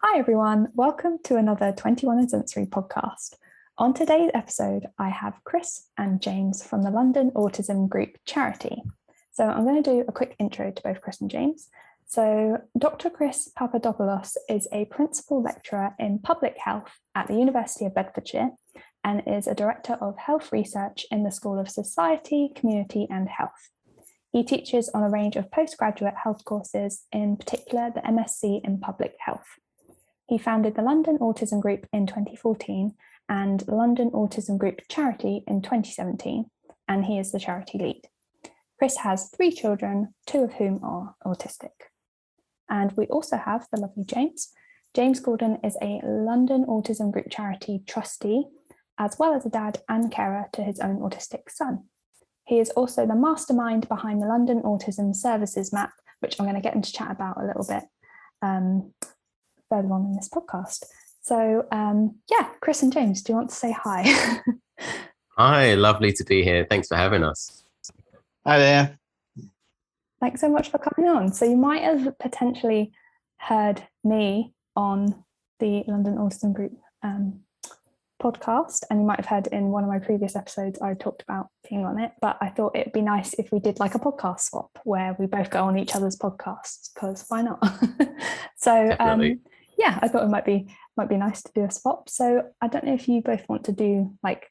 Hi everyone, welcome to another 21 and Sensory podcast. On today's episode, I have Chris and James from the London Autism Group Charity. So I'm going to do a quick intro to both Chris and James. So Dr. Chris Papadopoulos is a principal lecturer in public health at the University of Bedfordshire and is a director of health research in the School of Society, Community and Health. He teaches on a range of postgraduate health courses, in particular the MSc in Public Health. He founded the London Autism Group in 2014 and the London Autism Group Charity in 2017, and he is the charity lead. Chris has 3 children, 2 of whom are autistic. And we also have the lovely James. James Gordon is a London Autism Group Charity trustee, as well as a dad and carer to his own autistic son. He is also the mastermind behind the London Autism Services Map, which I'm going to get into chat about a little bit further on in this podcast. So Chris and James, do you want to say hi? Hi, lovely to be here. Thanks for having us. Hi there. Thanks so much for coming on. So you might have potentially heard me on the London Autism Group podcast, and you might have heard in one of my previous episodes I talked about being on it, but I thought it'd be nice if we did like a podcast swap where we both go on each other's podcasts, because why not? So I thought it might be nice to do a swap. So I don't know if you both want to do like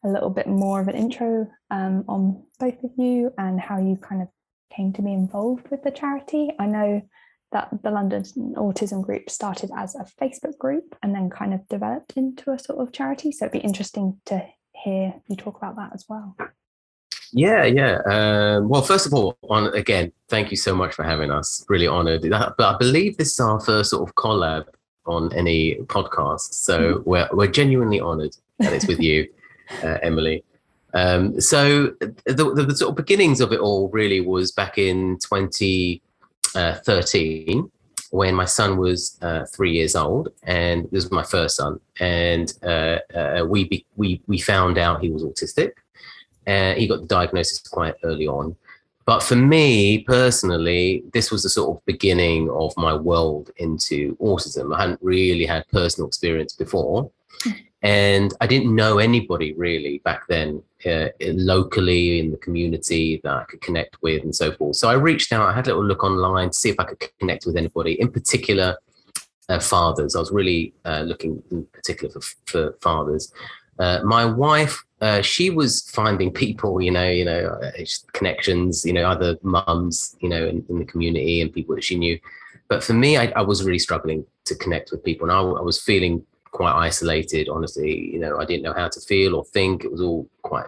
a little bit more of an intro on both of you and how you kind of came to be involved with the charity. I know that the London Autism Group started as a Facebook group and then kind of developed into a sort of charity. So it'd be interesting to hear you talk about that as well. Well, first of all, again, thank you so much for having us. Really honoured. But I believe this is our first sort of collab on any podcast. So we're genuinely honoured that it's with you, Emily. So the sort of beginnings of it all really was back in 2013 when my son was 3 years old, and this was my first son, and we found out he was autistic. He got the diagnosis quite early on. But for me personally, this was the sort of beginning of my world into autism. I hadn't really had personal experience before. And I didn't know anybody really back then locally in the community that I could connect with and so forth. So I reached out, I had a little look online to see if I could connect with anybody, in particular fathers. I was really looking in particular for fathers. My wife, she was finding people, connections, other mums, in the community and people that she knew. But for me, I was really struggling to connect with people, and I was feeling quite isolated, honestly. I didn't know how to feel or think. It was all quite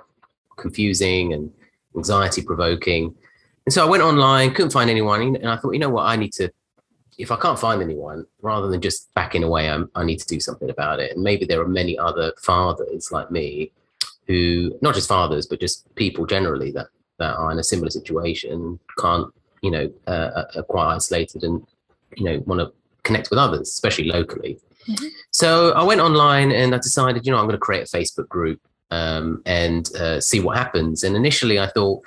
confusing and anxiety provoking. And so I went online, couldn't find anyone. And I thought, you know what, if I can't find anyone, rather than just backing away, I need to do something about it. And maybe there are many other fathers like me who, not just fathers, but just people generally that are in a similar situation, can't, are quite isolated and, want to connect with others, especially locally. Mm-hmm. So I went online and I decided, I'm going to create a Facebook group and see what happens. And initially I thought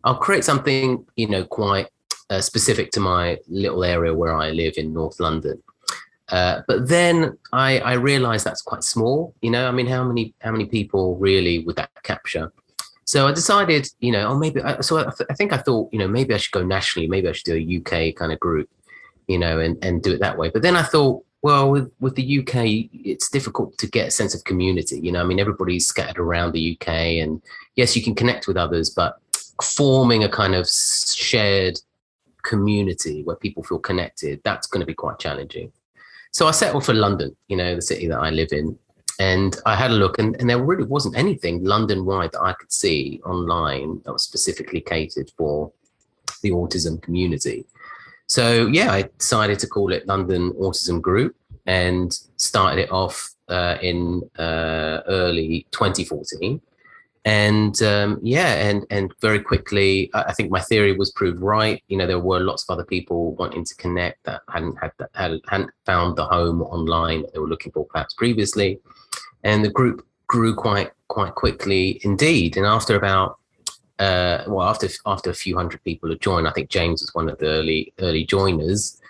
I'll create something, quite specific to my little area where I live in North London. But then I realized that's quite small. How many people really would that capture? So I decided, maybe I thought, maybe I should go nationally. Maybe I should do a UK kind of group, and do it that way. But then I thought, well, with the UK, it's difficult to get a sense of community. Everybody's scattered around the UK, and yes, you can connect with others, but forming a kind of shared community where people feel connected, that's going to be quite challenging. So I settled for London, the city that I live in. And I had a look, and there really wasn't anything London-wide that I could see online that was specifically catered for the autism community. So I decided to call it London Autism Group and started it off in early 2014. And and very quickly, I think my theory was proved right. There were lots of other people wanting to connect that hadn't found the home online that they were looking for perhaps previously, and the group grew quite quickly indeed. And after about after a few hundred people had joined, I think James was one of the early joiners.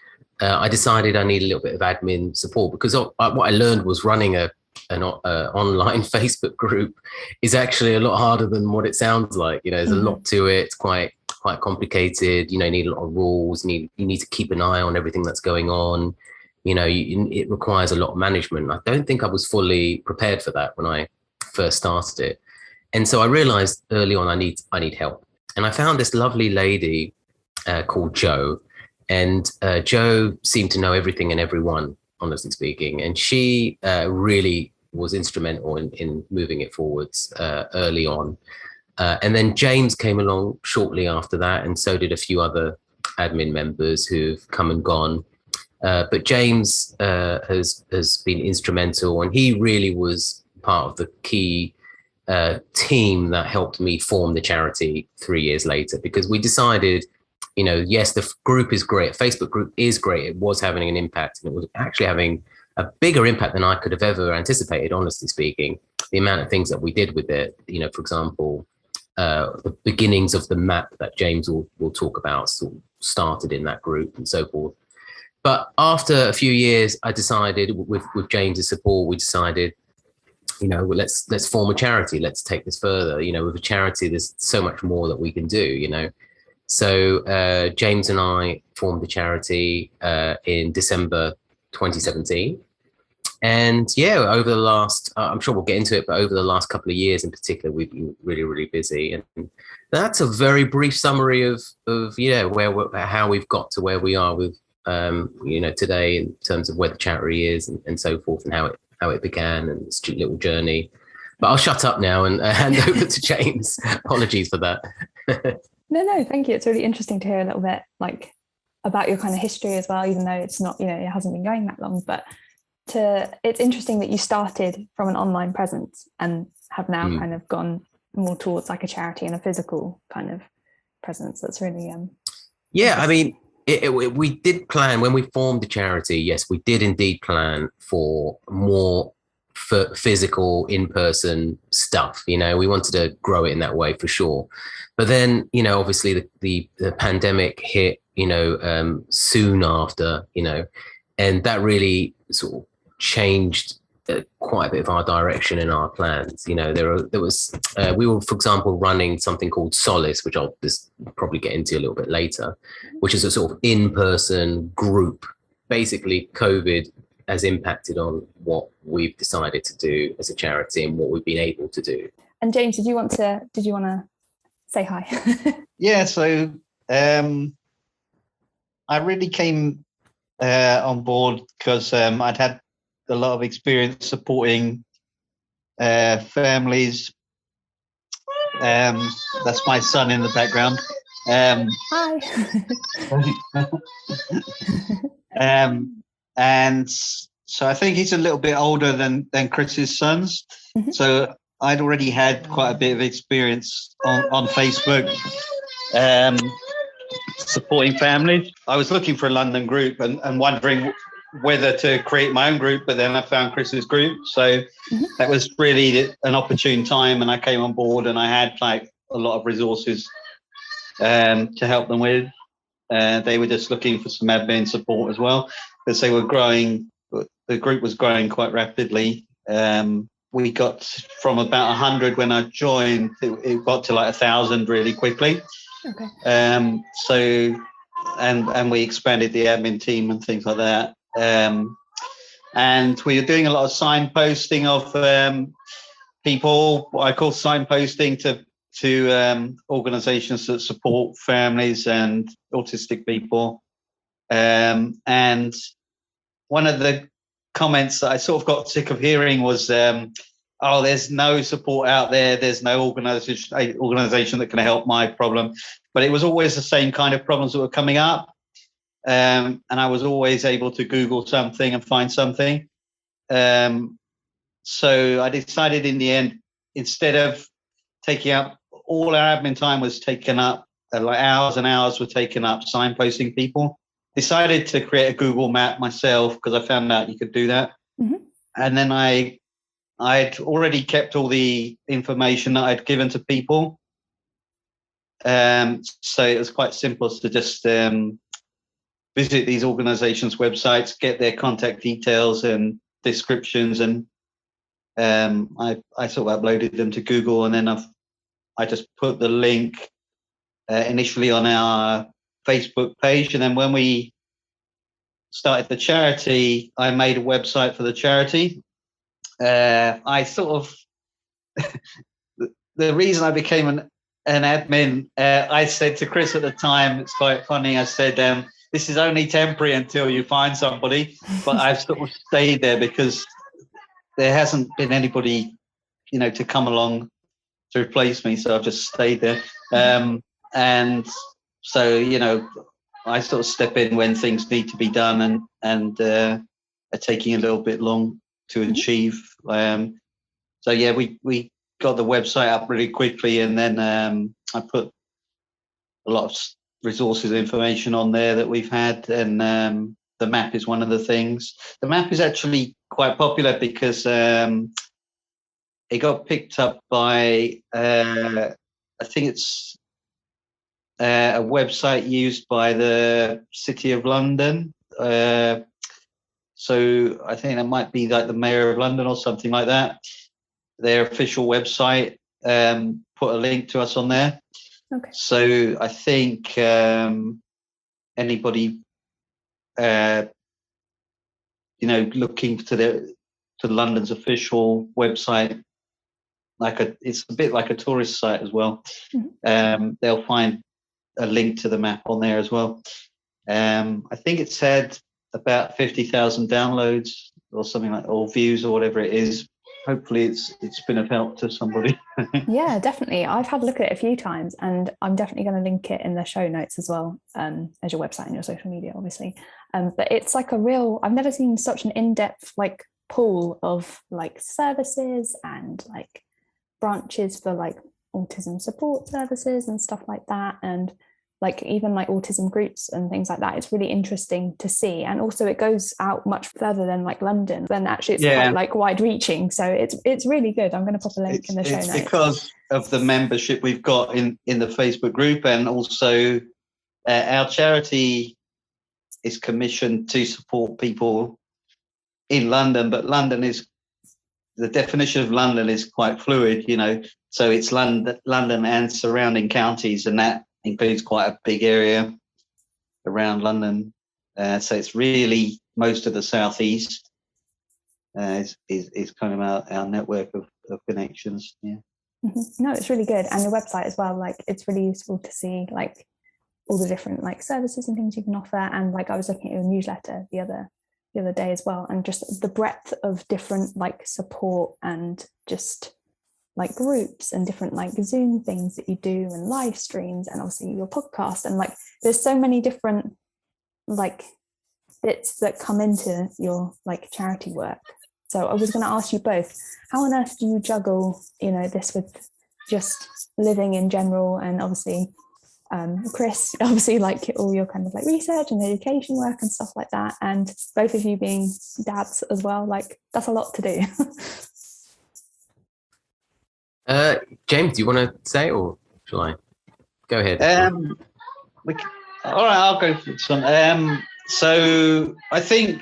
I decided I need a little bit of admin support, because what I learned was running an online Facebook group is actually a lot harder than what it sounds like. There's a lot to it. It's quite complicated. You need a lot of rules. You need to keep an eye on everything that's going on. It requires a lot of management. I don't think I was fully prepared for that when I first started it. And so I realized early on I need help. And I found this lovely lady called Jo. And Jo seemed to know everything and everyone, honestly speaking. And she really was instrumental in moving it forwards early on. And then James came along shortly after that, and so did a few other admin members who've come and gone. But James has been instrumental, and he really was part of the key team that helped me form the charity 3 years later, because we decided, yes, the group is great. Facebook group is great. It was having an impact, and it was actually having a bigger impact than I could have ever anticipated, honestly speaking. The amount of things that we did with it, for example, the beginnings of the map that James will talk about sort of started in that group and so forth. But after a few years, I decided, with James's support, we decided, let's form a charity. Let's take this further. With a charity, there's so much more that we can do. So James and I formed the charity in December 2017. And over the last, I'm sure we'll get into it, but over the last couple of years in particular, we've been really, really busy. And that's a very brief summary of how we've got to where we are with, today, in terms of where the charity is and so forth, and how it began and its little journey. But I'll shut up now and hand over to James. Apologies for that. No, thank you. It's really interesting to hear a little bit about your kind of history as well, even though it's not, it hasn't been going that long. But it's interesting that you started from an online presence and have now kind of gone more towards a charity and a physical kind of presence. That's really I mean, we did plan when we formed the charity. Yes, we did indeed plan for more physical, in-person stuff. We wanted to grow it in that way for sure. But then, obviously the pandemic hit, soon after, and that really sort of changed quite a bit of our direction and our plans. We were, for example, running something called Solace, which I'll just probably get into a little bit later, which is a sort of in-person group. Basically, COVID has impacted on what we've decided to do as a charity and what we've been able to do. And James, did you want to say hi? Yeah, so I really came on board because I'd had a lot of experience supporting families. That's my son in the background. Hi. And so I think he's a little bit older than Chris's sons. So I'd already had quite a bit of experience on Facebook supporting families. I was looking for a London group and wondering whether to create my own group, but then I found Chris's group. So that was really an opportune time, and I came on board, and I had a lot of resources to help them with. They were just looking for some admin support as well, because they were growing. The group was growing quite rapidly. We got from about 100 when I joined, it got to 1,000 really quickly. Okay. And we expanded the admin team and things like that. And we were doing a lot of signposting of people, what I call signposting to organizations that support families and autistic people. And one of the comments that I sort of got sick of hearing was, there's no support out there. There's no organization that can help my problem. But it was always the same kind of problems that were coming up. And I was always able to Google something and find something. So I decided in the end, instead of taking up all our admin time was taken up, hours and hours were taken up signposting people, decided to create a Google map myself because I found out you could do that. And then I'd already kept all the information that I'd given to people. So it was quite simple to just visit these organisations' websites, get their contact details and descriptions, and I sort of uploaded them to Google, and then I just put the link initially on our Facebook page, and then when we started the charity, I made a website for the charity. I sort of the reason I became an admin, I said to Chris at the time, it's quite funny, I said, this is only temporary until you find somebody, but I've sort of stayed there because there hasn't been anybody, to come along to replace me, so I've just stayed there. And so, I sort of step in when things need to be done and are taking a little bit long to achieve. So yeah, we got the website up really quickly, and then I put a lot of resources, information on there that we've had, and the map is one of the things. The map is actually quite popular because it got picked up by I think it's a website used by the City of London. So I think that might be like the Mayor of London or something like that. Their official website put a link to us on there. Okay. So I think anybody looking to London's official website, it's a bit like a tourist site as well. They'll find a link to the map on there as well. I think it's had about 50,000 downloads or something like, or views or whatever it is. Hopefully it's been of help to somebody. Yeah, definitely. I've had a look at it a few times, and I'm definitely going to link it in the show notes as well, as your website and your social media, obviously. But it's like I've never seen such an in-depth like pool of like services and like branches for like autism support services and stuff like that, and like even like autism groups and things like that. It's really interesting to see, and also it goes out much further than like London. Then actually it's quite like wide reaching, so it's really good. I'm going to pop a link in the show notes. It's because of the membership we've got in the Facebook group, and also our charity is commissioned to support people in London, but the definition of London is quite fluid, so it's London and surrounding counties, and that includes quite a big area around London. So it's really most of the southeast is kind of our network of connections. Yeah. No, it's really good. And your website as well, like it's really useful to see like all the different like services and things you can offer. And like I was looking at your newsletter the other day as well, and just the breadth of different like support and just like groups and different like Zoom things that you do and live streams, and obviously your podcast, and like there's so many different like bits that come into your like charity work. So I was going to ask you both, how on earth do you juggle this with just living in general, and obviously Chris, obviously like all your kind of like research and education work and stuff like that, and both of you being dads as well, like that's a lot to do. James, do you want to say, or shall I? Go ahead. All right, I'll go for this one. So I think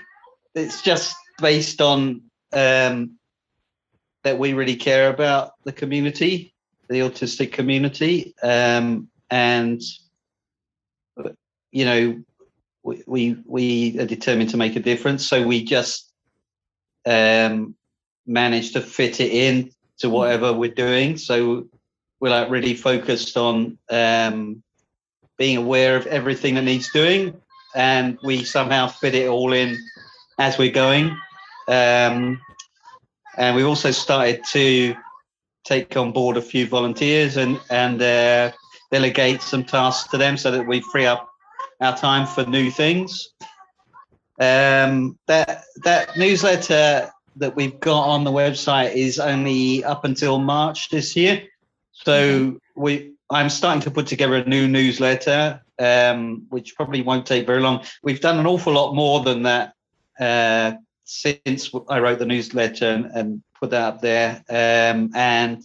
it's just based on that we really care about the community, the autistic community, and we are determined to make a difference. So we just manage to fit it in to whatever we're doing. So we're like really focused on being aware of everything that needs doing, and we somehow fit it all in as we're going. And we've also started to take on board a few volunteers and delegate some tasks to them so that we free up our time for new things. That newsletter that we've got on the website is only up until March this year. So I'm starting to put together a new newsletter, which probably won't take very long. We've done an awful lot more than that since I wrote the newsletter and put that up there. And,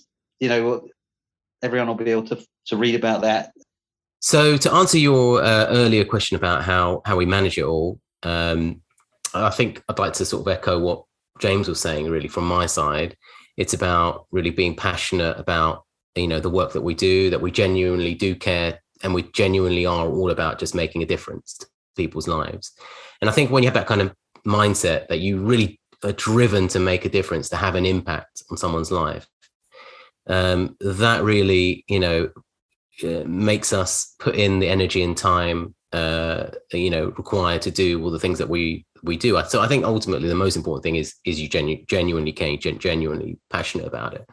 everyone will be able to read about that. So to answer your earlier question about how we manage it all, I think I'd like to sort of echo what James was saying, really, from my side. It's about really being passionate about, the work that we do, that we genuinely do care, and we genuinely are all about just making a difference to people's lives. And I think when you have that kind of mindset that you really are driven to make a difference, to have an impact on someone's life, that really, makes us put in the energy and time, required to do all the things that we do. So I think ultimately the most important thing is you genuinely care, genuinely passionate about it.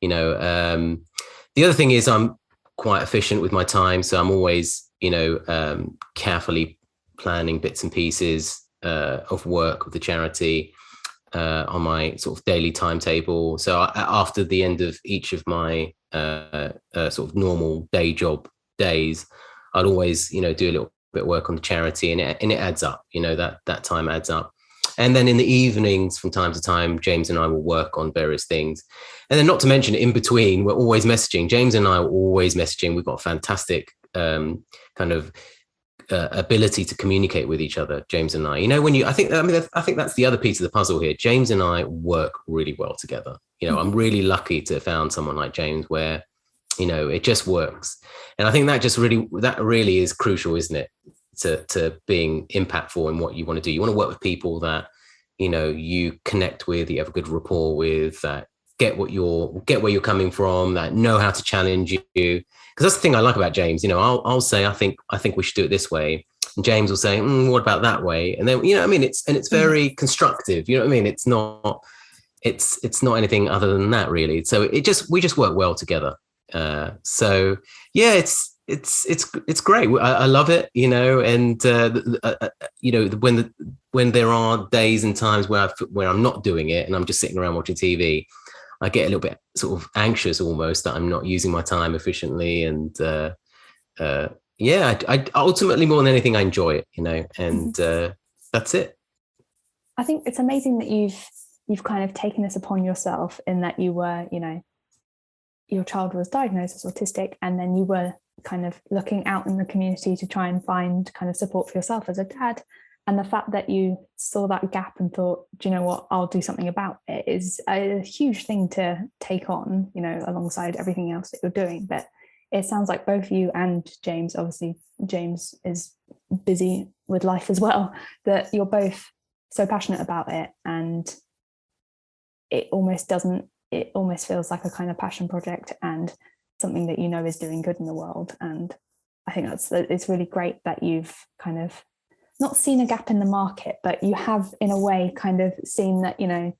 The other thing is I'm quite efficient with my time, so I'm always, carefully planning bits and pieces of work with the charity on my sort of daily timetable. So after the end of each of my sort of normal day job days, I'd always, do a little bit of work on the charity, and it adds up. That time adds up. And then in the evenings, from time to time, James and I will work on various things. And then, not to mention, in between, we're always messaging. James and I are always messaging. We've got a fantastic kind of ability to communicate with each other, James and I. I think that's the other piece of the puzzle here. James and I work really well together. I'm really lucky to have found someone like James where, it just works. And I think that really is crucial, isn't it? To being impactful in what you want to do. You want to work with people that, you connect with, you have a good rapport with, that get where you're coming from, that know how to challenge you. Because that's the thing I like about James. I'll say, I think we should do it this way. And James will say, what about that way? And then, it's very constructive. It's not anything other than that, really. So we just work well together. So yeah, it's great. I love it, and when there are days and times where I'm not doing it and I'm just sitting around watching TV, I get a little bit sort of anxious almost that I'm not using my time efficiently. And I ultimately, more than anything, I enjoy it, and that's it. I think it's amazing that you've kind of taken this upon yourself, in that you were, your child was diagnosed as autistic, and then you were kind of looking out in the community to try and find kind of support for yourself as a dad. And the fact that you saw that gap and thought, do you know what, I'll do something about it, is a huge thing to take on, alongside everything else that you're doing. But it sounds like both you and James, obviously James is busy with life as well, that you're both so passionate about it, and it almost feels like a kind of passion project and something that is doing good in the world. And I think it's really great that you've kind of not seen a gap in the market, but you have, in a way, kind of seen that, in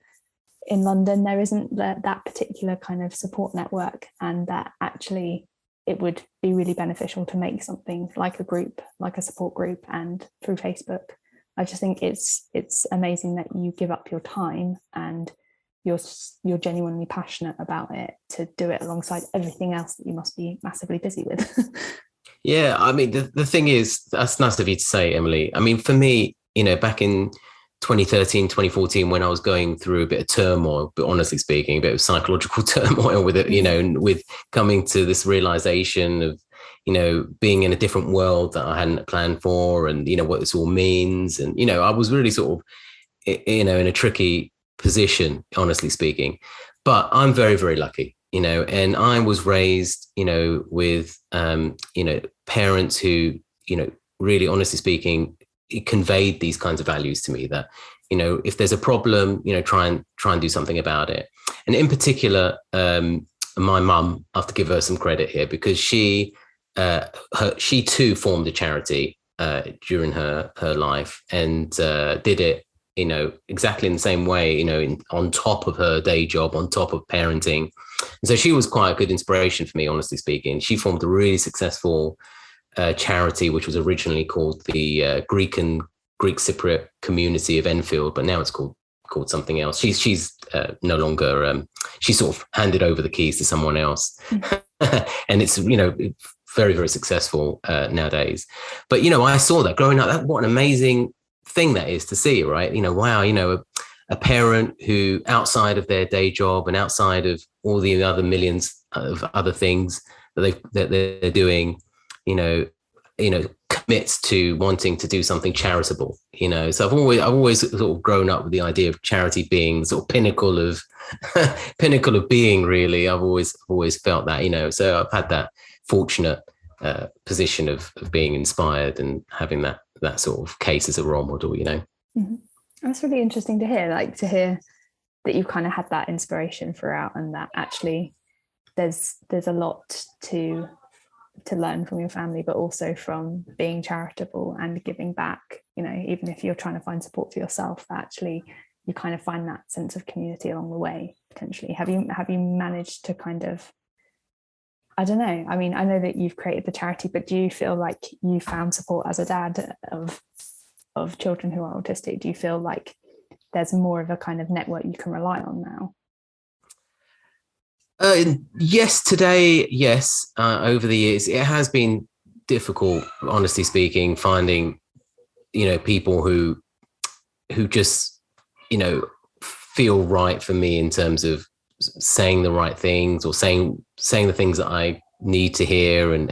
London there isn't that particular kind of support network, and that actually it would be really beneficial to make something like a group, like a support group, and through Facebook. I just think it's amazing that you give up your time and you're genuinely passionate about it, to do it alongside everything else that you must be massively busy with. Yeah, I mean, the thing is, that's nice of you to say, Emily. I mean, for me, back in 2013, 2014, when I was going through a bit of turmoil, but honestly speaking, a bit of psychological turmoil with it, with coming to this realization of, being in a different world that I hadn't planned for, and, what this all means. And, I was really sort of, in a tricky position, honestly speaking. But I'm very, very lucky, and I was raised, with, parents who, really, honestly speaking, it conveyed these kinds of values to me, that, if there's a problem, try and do something about it. And in particular, my mum, I have to give her some credit here, because she too formed a charity during her life, and did it, exactly in the same way, on top of her day job, on top of parenting. And so she was quite a good inspiration for me, honestly speaking. She formed a really successful charity, which was originally called the Greek Cypriot Community of Enfield, but now it's called something else. She's no longer, she sort of handed over the keys to someone else. And it's, very, very successful nowadays. But, I saw that growing up, what an amazing thing that is to see, right? Wow, a parent who, outside of their day job and outside of all the other millions of other things that they're doing, commits to wanting to do something charitable, so I've always sort of grown up with the idea of charity being sort of pinnacle of being, really. I've always felt that, so I've had that fortunate position of being inspired and having that sort of case as a role model. Mm-hmm. That's really interesting to hear, to hear that you've kind of had that inspiration throughout, and that actually there's a lot to learn from your family, but also from being charitable and giving back. Even if you're trying to find support for yourself, actually you kind of find that sense of community along the way, potentially. Have you managed to kind of, I don't know, I mean, I know that you've created the charity, but do you feel like you found support as a dad of children who are autistic? Do you feel like there's more of a kind of network you can rely on now? Yes, today, yes. Over the years, it has been difficult, honestly speaking, finding, people who just, feel right for me in terms of saying the right things, or saying the things that I need to hear, and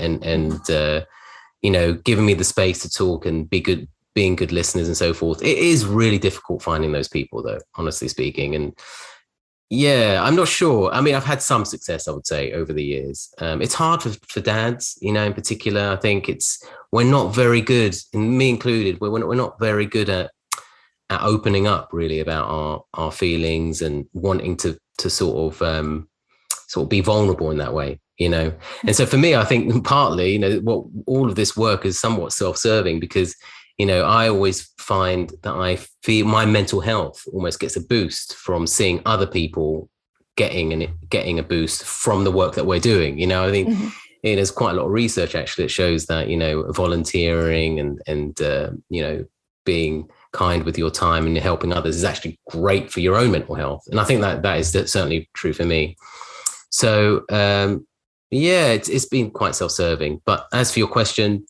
giving me the space to talk and being good listeners and so forth. It is really difficult finding those people, though, honestly speaking. And yeah, I'm not sure. I mean, I've had some success, I would say, over the years. It's hard for dads, in particular. I think we're not very good, and me included, we're not very good at opening up really about our feelings and wanting to sort of be vulnerable in that way, And so for me, I think partly, what all of this work is somewhat self-serving, because I always find that I feel my mental health almost gets a boost from seeing other people getting a boost from the work that we're doing. I think mm-hmm. There's quite a lot of research actually that shows that, volunteering and being kind with your time and helping others is actually great for your own mental health. And I think that is certainly true for me. So, it's been quite self-serving. But as for your question,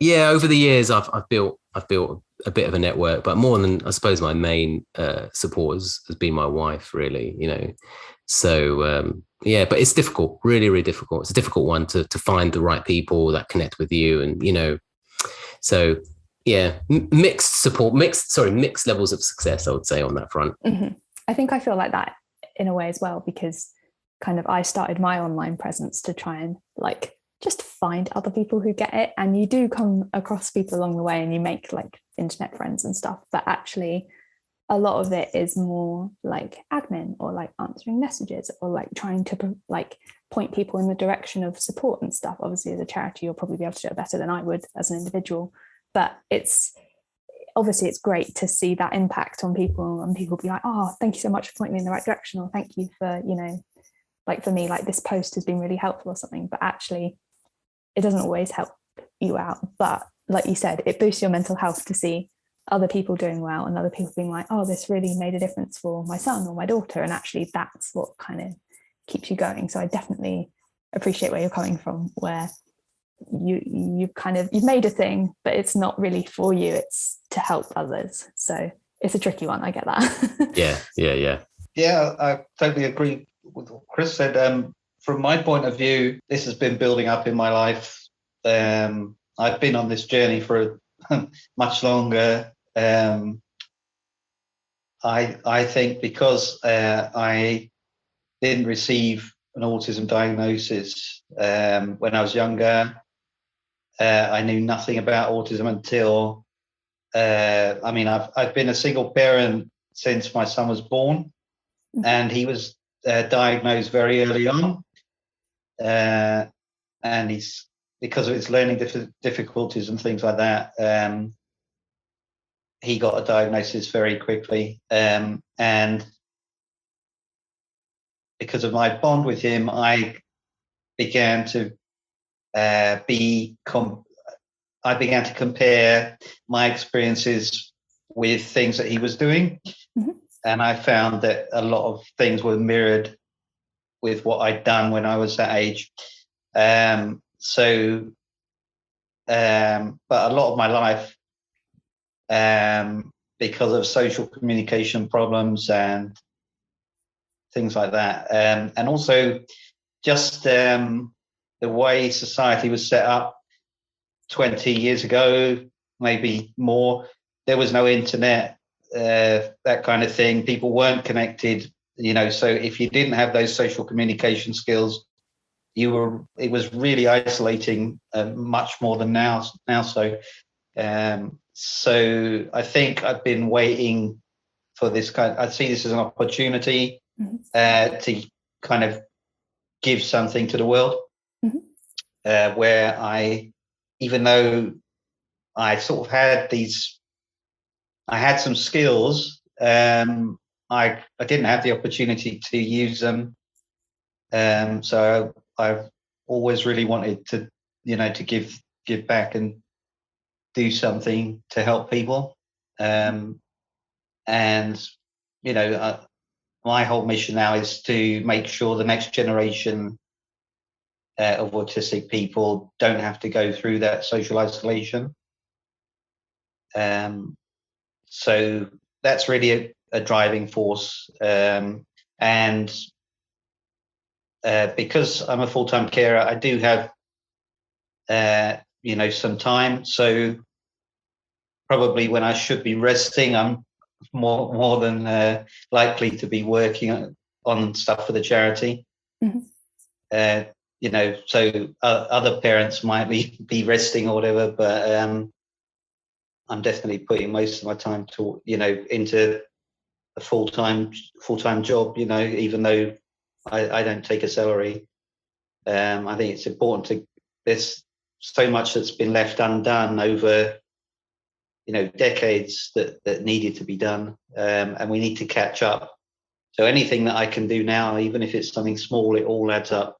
yeah, over the years, I've built a bit of a network, but more than, I suppose, my main support has been my wife, really, So, but it's difficult, really, really difficult. It's a difficult one to find the right people that connect with you, and so yeah, mixed levels of success, I would say, on that front. Mm-hmm. I think I feel like that in a way as well, because kind of I started my online presence to try and just find other people who get it, and you do come across people along the way and you make internet friends and stuff, but actually a lot of it is more admin, or answering messages, or trying to point people in the direction of support and stuff. Obviously, as a charity, you'll probably be able to do it better than I would as an individual, but it's great to see that impact on people, and people be like, oh, thank you so much for pointing me in the right direction, or thank you for for me, this post has been really helpful or something. But actually it doesn't always help you out, but like you said, it boosts your mental health to see other people doing well, and other people being like, oh, this really made a difference for my son or my daughter, and actually that's what kind of keeps you going. So I definitely appreciate where you're coming from, where you've made a thing, but it's not really for you, it's to help others. So it's a tricky one, I get that. Yeah, I totally agree with what Chris said. From my point of view, this has been building up in my life. I've been on this journey for much longer. I think because I didn't receive an autism diagnosis when I was younger, I knew nothing about autism until I've been a single parent since my son was born, and he was diagnosed very early on, and he's, because of his learning difficulties and things like that, he got a diagnosis very quickly, and because of my bond with him, I began to compare my experiences with things that he was doing. Mm-hmm. And I found that a lot of things were mirrored with what I'd done when I was that age. But a lot of my life, because of social communication problems and things like that, and also just the way society was set up, 20 years ago, maybe more, there was no internet, that kind of thing. People weren't connected, so if you didn't have those social communication skills, it was really isolating, much more than now. So I think I've been waiting for this I see this as an opportunity to kind of give something to the world, where even though I sort of I had some skills, I didn't have the opportunity to use them. So I've always really wanted to, to give back and do something to help people. And, my whole mission now is to make sure the next generation of autistic people don't have to go through that social isolation. So that's really a driving force. And because I'm a full-time carer, I do have, some time. So probably when I should be resting, I'm more than likely to be working on stuff for the charity. So other parents might be resting or whatever, but I'm definitely putting most of my time to, into a full-time job, even though I don't take a salary. I think it's important there's so much that's been left undone over, decades that needed to be done, and we need to catch up. So anything that I can do now, even if it's something small, it all adds up.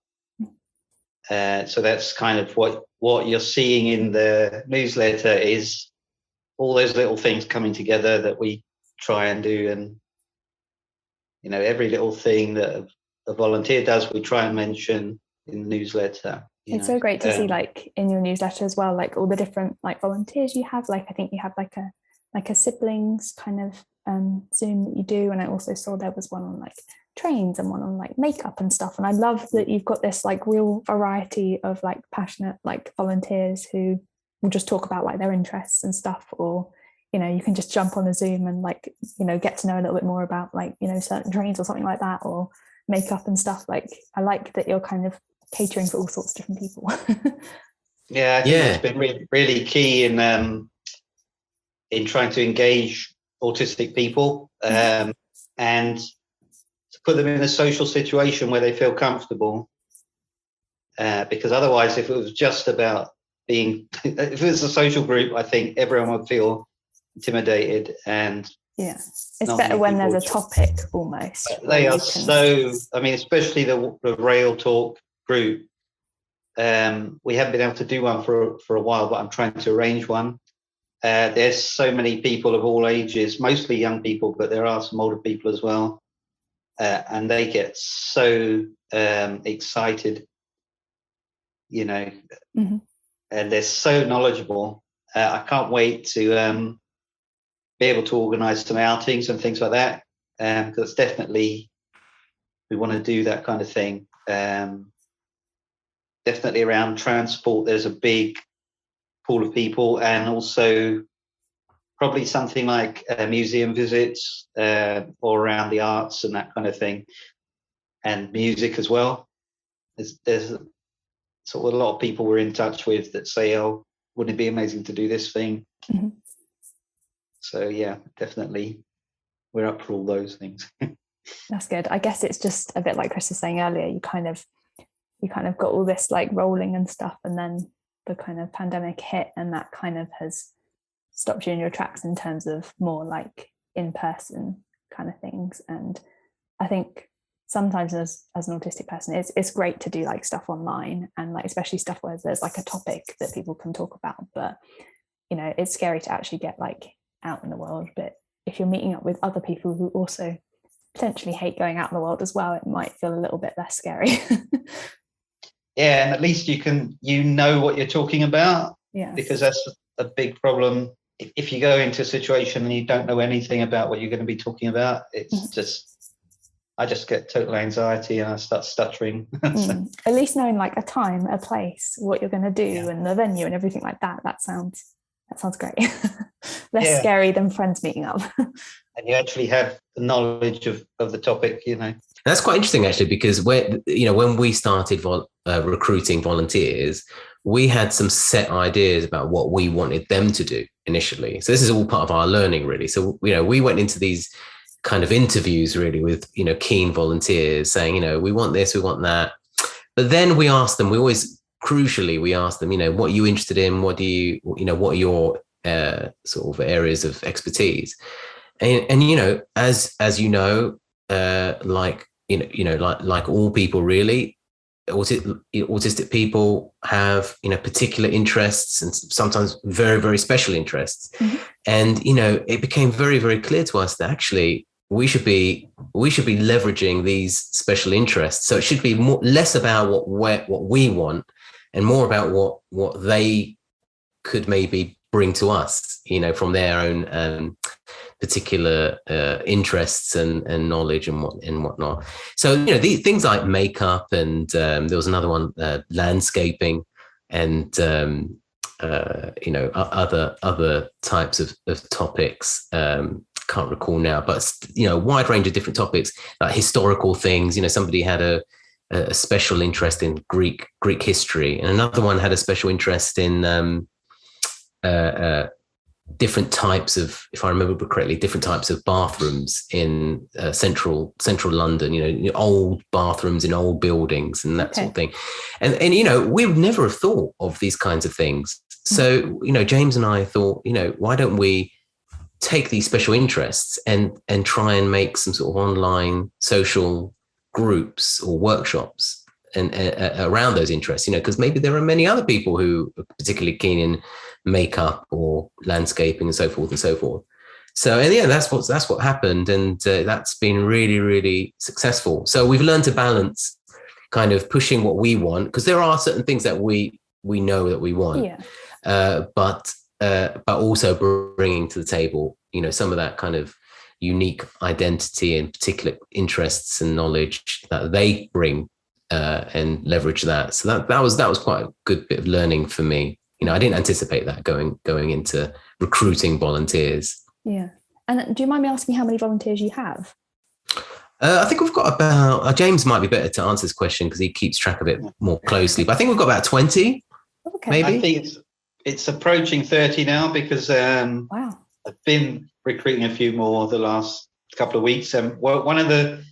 So that's kind of what you're seeing in the newsletter is all those little things coming together that we try and do. And, every little thing that a volunteer does, we try and mention in the newsletter. It's so great to see, like, in your newsletter as well, like all the different like volunteers you have. Like I think you have like a siblings kind of Zoom that you do, and I also saw there was one on like trains and one on like makeup and stuff. And I love that you've got this like real variety of like passionate like volunteers who will just talk about like their interests and stuff, or you can just jump on a Zoom and like get to know a little bit more about like certain trains or something like that, or makeup and stuff. Like I like that you're kind of catering for all sorts of different people. Yeah, I think that's been really, really key in trying to engage autistic people, and to put them in a social situation where they feel comfortable. Because otherwise, if it was just about if it was a social group, I think everyone would feel intimidated, and it's better when there's a topic almost. They are especially the Rail Talk group. We haven't been able to do one for a while, but I'm trying to arrange one. There's so many people of all ages, mostly young people, but there are some older people as well, and they get so excited, and they're so knowledgeable. I can't wait to be able to organise some outings and things like that, because definitely we want to do that kind of thing. Definitely around transport, there's a big pool of people, and also probably something like museum visits, or around the arts and that kind of thing, and music as well. There's sort of a lot of people we're in touch with that say, "Oh, wouldn't it be amazing to do this thing?" So yeah, definitely, we're up for all those things. That's good. I guess it's just a bit like Chris was saying earlier. You kind of got all this like rolling and stuff, and then the kind of pandemic hit, and that kind of has stopped you in your tracks in terms of more like in-person kind of things. And I think sometimes as an autistic person, it's great to do like stuff online, and like especially stuff where there's like a topic that people can talk about, but it's scary to actually get like out in the world. But if you're meeting up with other people who also potentially hate going out in the world as well, it might feel a little bit less scary. Yeah, and at least you know what you're talking about. Yeah, because that's a big problem. If you go into a situation and you don't know anything about what you're going to be talking about, it's just I just get total anxiety and I start stuttering. At least knowing like a time, a place, what you're going to do, and the venue and everything like that. That sounds great. Less scary than friends meeting up. And you actually have the knowledge of the topic, you know. That's quite interesting, actually, because when we started recruiting volunteers, we had some set ideas about what we wanted them to do initially. So this is all part of our learning, really. So, we went into these kind of interviews really with, keen volunteers saying, we want this, we want that. But then we asked them, we asked them, what are you interested in? What are your sort of areas of expertise? And as you know, like all people really, autistic people have, people interests and sometimes very, very special interests. Mm-hmm. And, it became very, very clear to us that actually we should be leveraging these special interests. So it should be less about what we want and more about what they could maybe bring to us, from their own particular interests and knowledge and whatnot. So, these things like makeup and there was another one, landscaping and, other types of topics. Can't recall now, but, a wide range of different topics, like historical things. Somebody had a special interest in Greek history, and another one had a special interest in different types of, if I remember correctly, different types of bathrooms in central London, old bathrooms in old buildings and that sort of thing. And we would never have thought of these kinds of things. So, James and I thought, why don't we take these special interests and try and make some sort of online social groups or workshops and around those interests, because maybe there are many other people who are particularly keen in makeup or landscaping and so forth and so forth. So, and that's what happened. And that's been really, really successful. So we've learned to balance kind of pushing what we want, because there are certain things that we know that we want, but also bringing to the table, some of that kind of unique identity and particular interests and knowledge that they bring and leverage that. So that was quite a good bit of learning for me. I didn't anticipate that going into recruiting volunteers. Yeah. And do you mind me asking how many volunteers you have? I think we've got about, James might be better to answer this question because he keeps track of it more closely, but I think we've got about 20, maybe. I think it's approaching 30 now because wow. I've been recruiting a few more the last couple of weeks. One of the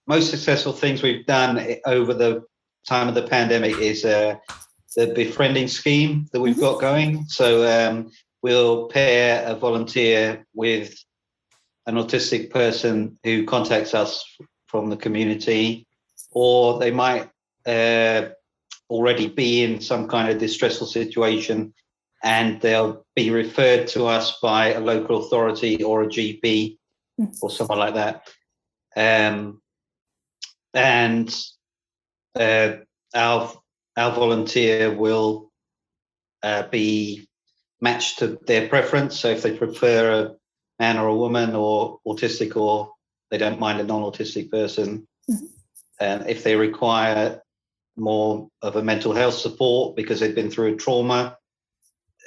most successful things we've done over the time of the pandemic is the befriending scheme that we've got going. So we'll pair a volunteer with an autistic person who contacts us from the community, or they might already be in some kind of distressful situation and they'll be referred to us by a local authority or a GP or someone like that. And our volunteer will be matched to their preference. So if they prefer a man or a woman or autistic, or they don't mind a non-autistic person, if they require more of a mental health support because they've been through a trauma,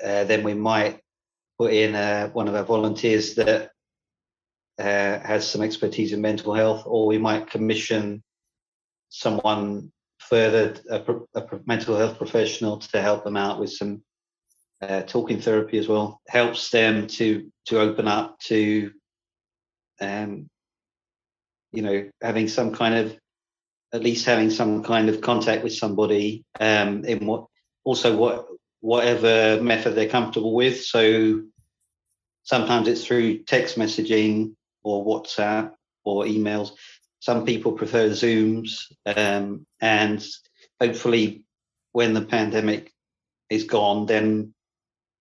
then we might put in one of our volunteers that has some expertise in mental health, or we might commission someone further, a mental health professional, to help them out with some talking therapy as well. Helps them to open up to, having some kind of, at least having some kind of contact with somebody in whatever method they're comfortable with. So sometimes it's through text messaging or WhatsApp or emails. Some people prefer Zooms, and hopefully when the pandemic is gone, then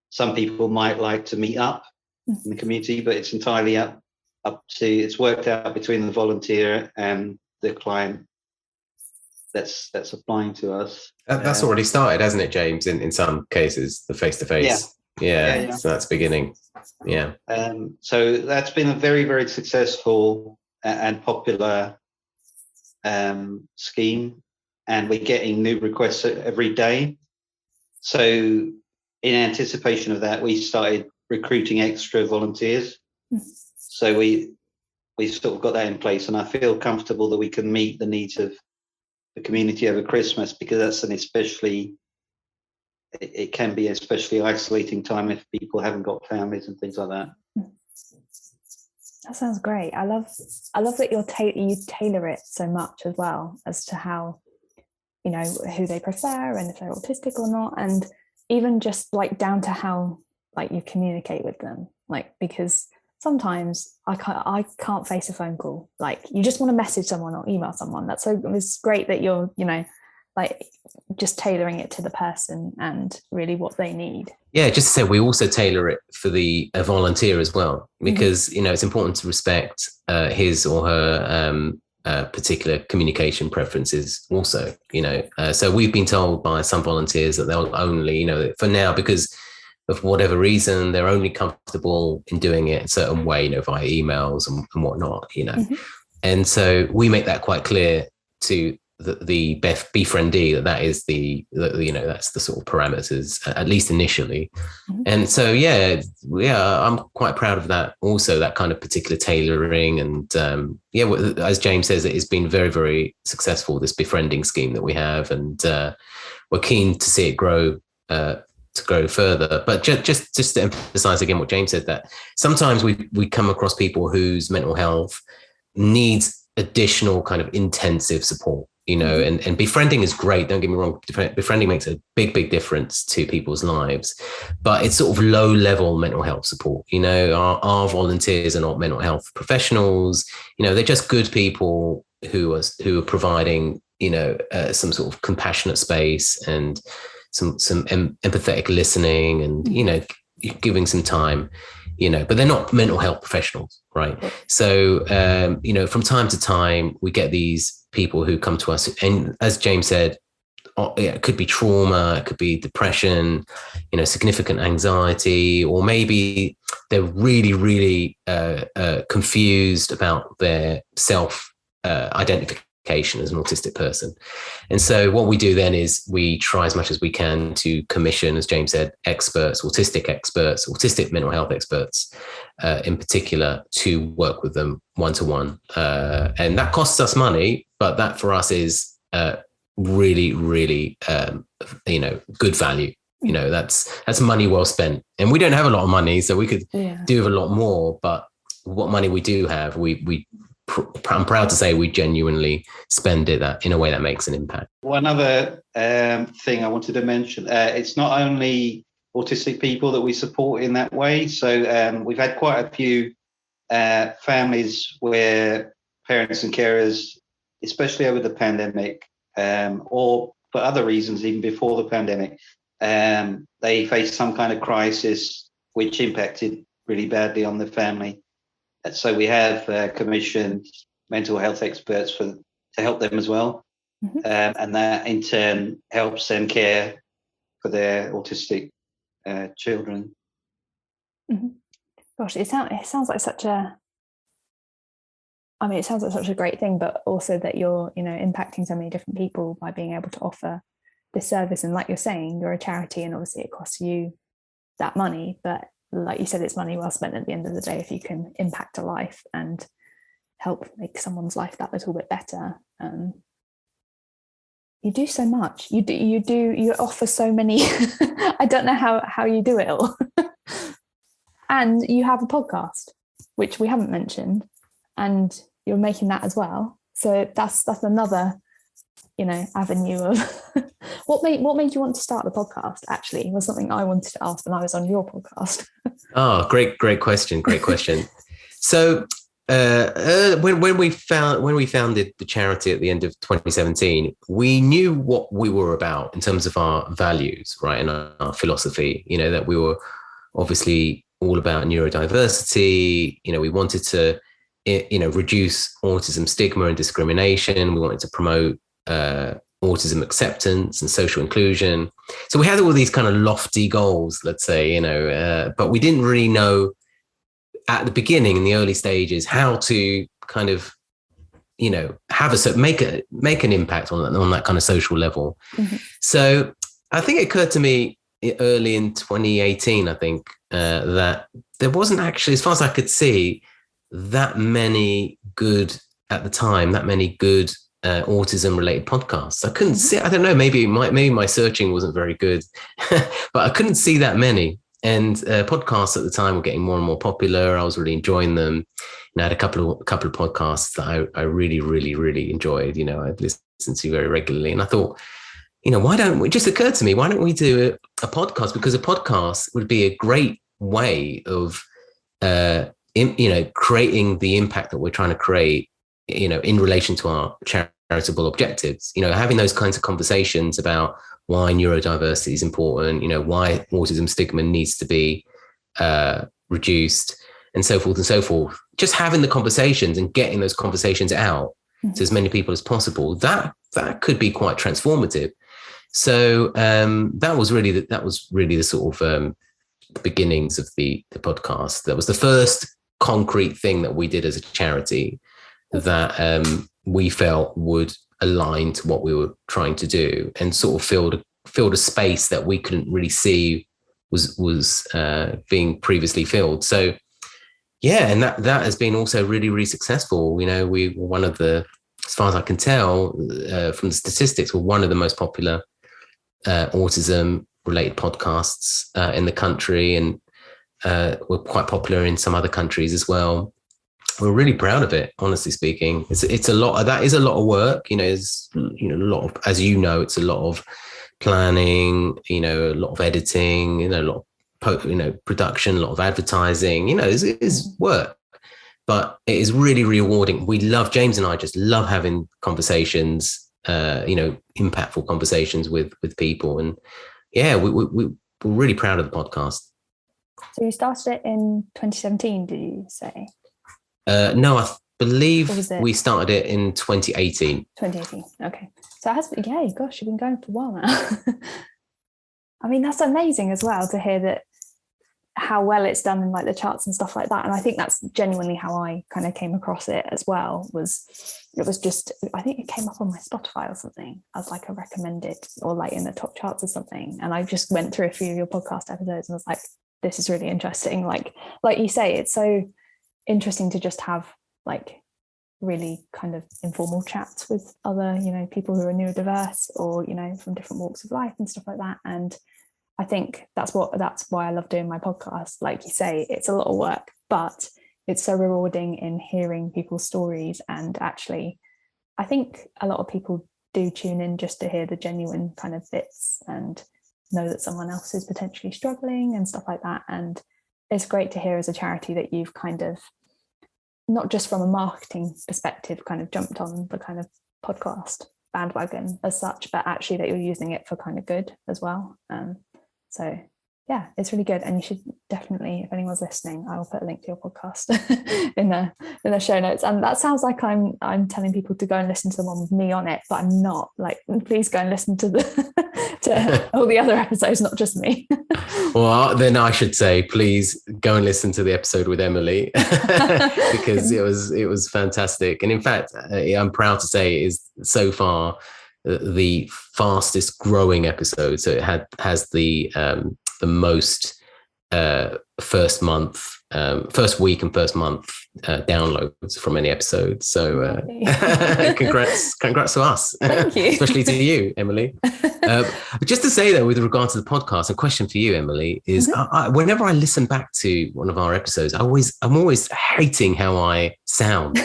some people might like to meet up in the community, but it's entirely up to, it's worked out between the volunteer and the client that's applying to us. That's already started, hasn't it, James, in some cases, the face-to-face? Yeah. So that's beginning. Yeah. So that's been a very, very successful and popular scheme, and we're getting new requests every day. So in anticipation of that, we started recruiting extra volunteers. So we sort of got that in place, and I feel comfortable that we can meet the needs of the community over Christmas, because that's it can be especially isolating time if people haven't got families and things like that. That sounds great. I love that you tailor it so much as well as to how, who they prefer and if they're autistic or not, and even just like down to how like you communicate with them, like, because sometimes I can't face a phone call. Like, you just want to message someone or email someone. It's great that you're, like, just tailoring it to the person and really what they need. Yeah, just to say, we also tailor it for the volunteer as well, because, it's important to respect his or her particular communication preferences also, so we've been told by some volunteers that they'll only, for now, because of whatever reason, they're only comfortable in doing it a certain way, via emails and whatnot, And so we make that quite clear to the befriendee that is that's the sort of parameters, at least initially. And so I'm quite proud of that also, that kind of particular tailoring. And as James says, it has been very, very successful, this befriending scheme that we have, and we're keen to see it grow further. But just to emphasize again what James said, that sometimes we come across people whose mental health needs additional kind of intensive support, and befriending is great, don't get me wrong. Befriending makes a big difference to people's lives, but it's sort of low level mental health support. Our volunteers are not mental health professionals, they're just good people who are providing, some sort of compassionate space and some empathetic listening and, giving some time, but they're not mental health professionals, right? So, from time to time, we get these people who come to us, and as James said, it could be trauma, it could be depression, significant anxiety, or maybe they're really, really confused about their self identification as an autistic person. And so what we do then is we try as much as we can to commission, as James said, autistic mental health experts in particular, to work with them one-to-one. And that costs us money, but that for us is really, really, good value. That's money well spent. And we don't have a lot of money, so we could do a lot more, but what money we do have, I'm proud to say we genuinely spend it in a way that makes an impact. One other thing I wanted to mention, it's not only autistic people that we support in that way. So we've had quite a few families where parents and carers, especially over the pandemic, or for other reasons, even before the pandemic, they faced some kind of crisis which impacted really badly on the family. So we have commissioned mental health experts to help them as well. And that in turn helps them care for their autistic children. Gosh, it sounds like such a great thing, but also that you're, impacting so many different people by being able to offer this service. And like you're saying, you're a charity, and obviously it costs you that money, but like you said, it's money well spent at the end of the day if you can impact a life and help make someone's life that little bit better. You do so much. You offer so many. I don't know how you do it all. And you have a podcast, which we haven't mentioned, and you're making that as well. So that's another, avenue of what made you want to start the podcast. Actually, was something I wanted to ask when I was on your podcast. Oh, great question. So when we founded the charity at the end of 2017, we knew what we were about in terms of our values, right, and our philosophy. That we were obviously all about neurodiversity. We wanted to reduce autism stigma and discrimination. We wanted to promote autism acceptance and social inclusion. So we had all these kind of lofty goals, let's say, but we didn't really know at the beginning, in the early stages, how to kind of, make an impact on that kind of social level. So I think it occurred to me early in 2018, I think, that there wasn't actually, as far as I could see, that many good autism related podcasts. I couldn't see, I don't know, maybe my searching wasn't very good, but I couldn't see that many. And podcasts at the time were getting more and more popular. I was really enjoying them. And I had a couple of podcasts that I really, really, really enjoyed. I'd listen to very regularly. And I thought, it just occurred to me, why don't we do a podcast? Because a podcast would be a great way of, creating the impact that we're trying to create, in relation to our charitable objectives, having those kinds of conversations about why neurodiversity is important, why autism stigma needs to be reduced, and so forth and so forth. Just having the conversations and getting those conversations out to as many people as possible, that could be quite transformative. So that was really the sort of the beginnings of the podcast. That was the first concrete thing that we did as a charity that we felt would align to what we were trying to do, and sort of filled a space that we couldn't really see was being previously filled. So yeah, and that has been also really, really successful. We were one of the, as far as I can tell from the statistics, we're one of the most popular autism related podcasts in the country, and we're quite popular in some other countries as well. We're really proud of it, honestly speaking. It's a lot of, that is a lot of work, it's a lot of, as it's a lot of planning, a lot of editing, a lot of production, a lot of advertising, it's work, but it is really rewarding. James and I just love having conversations, impactful conversations with people. And yeah, we're really proud of the podcast. So you started it in 2017, did you say? No, I believe we started it in 2018. 2018, okay. So it has been, gosh, you've been going for a while now. I mean, that's amazing as well to hear that, how well it's done in like the charts and stuff like that. And I think that's genuinely how I kind of came across it as well. It was just, I think it came up on my Spotify or something as like a recommended, or like in the top charts or something. And I just went through a few of your podcast episodes and was like, this is really interesting. Like you say, it's so interesting to just have like really kind of informal chats with other, people who are neurodiverse or, from different walks of life and stuff like that. And I think that's why I love doing my podcast. Like you say, it's a lot of work, but it's so rewarding in hearing people's stories. And actually, I think a lot of people do tune in just to hear the genuine kind of bits and know that someone else is potentially struggling and stuff like that. And it's great to hear as a charity that you've kind of, not just from a marketing perspective, kind of jumped on the kind of podcast bandwagon as such, but actually that you're using it for kind of good as well. So yeah, it's really good. And you should definitely, if anyone's listening, I will put a link to your podcast in the show notes. And that sounds like I'm telling people to go and listen to the one with me on it, but I'm not. Like, please go and listen to to all the other episodes, not just me. Well, then I should say, please go and listen to the episode with Emily because it was fantastic. And in fact, I'm proud to say it is so far the fastest growing episode. So it has the most first week and first month downloads from any episode. So congrats to us. Thank you. Especially to you, Emily. Just to say though, with regard to the podcast, a question for you, Emily, is whenever I listen back to one of our episodes, I'm always hating how I sound.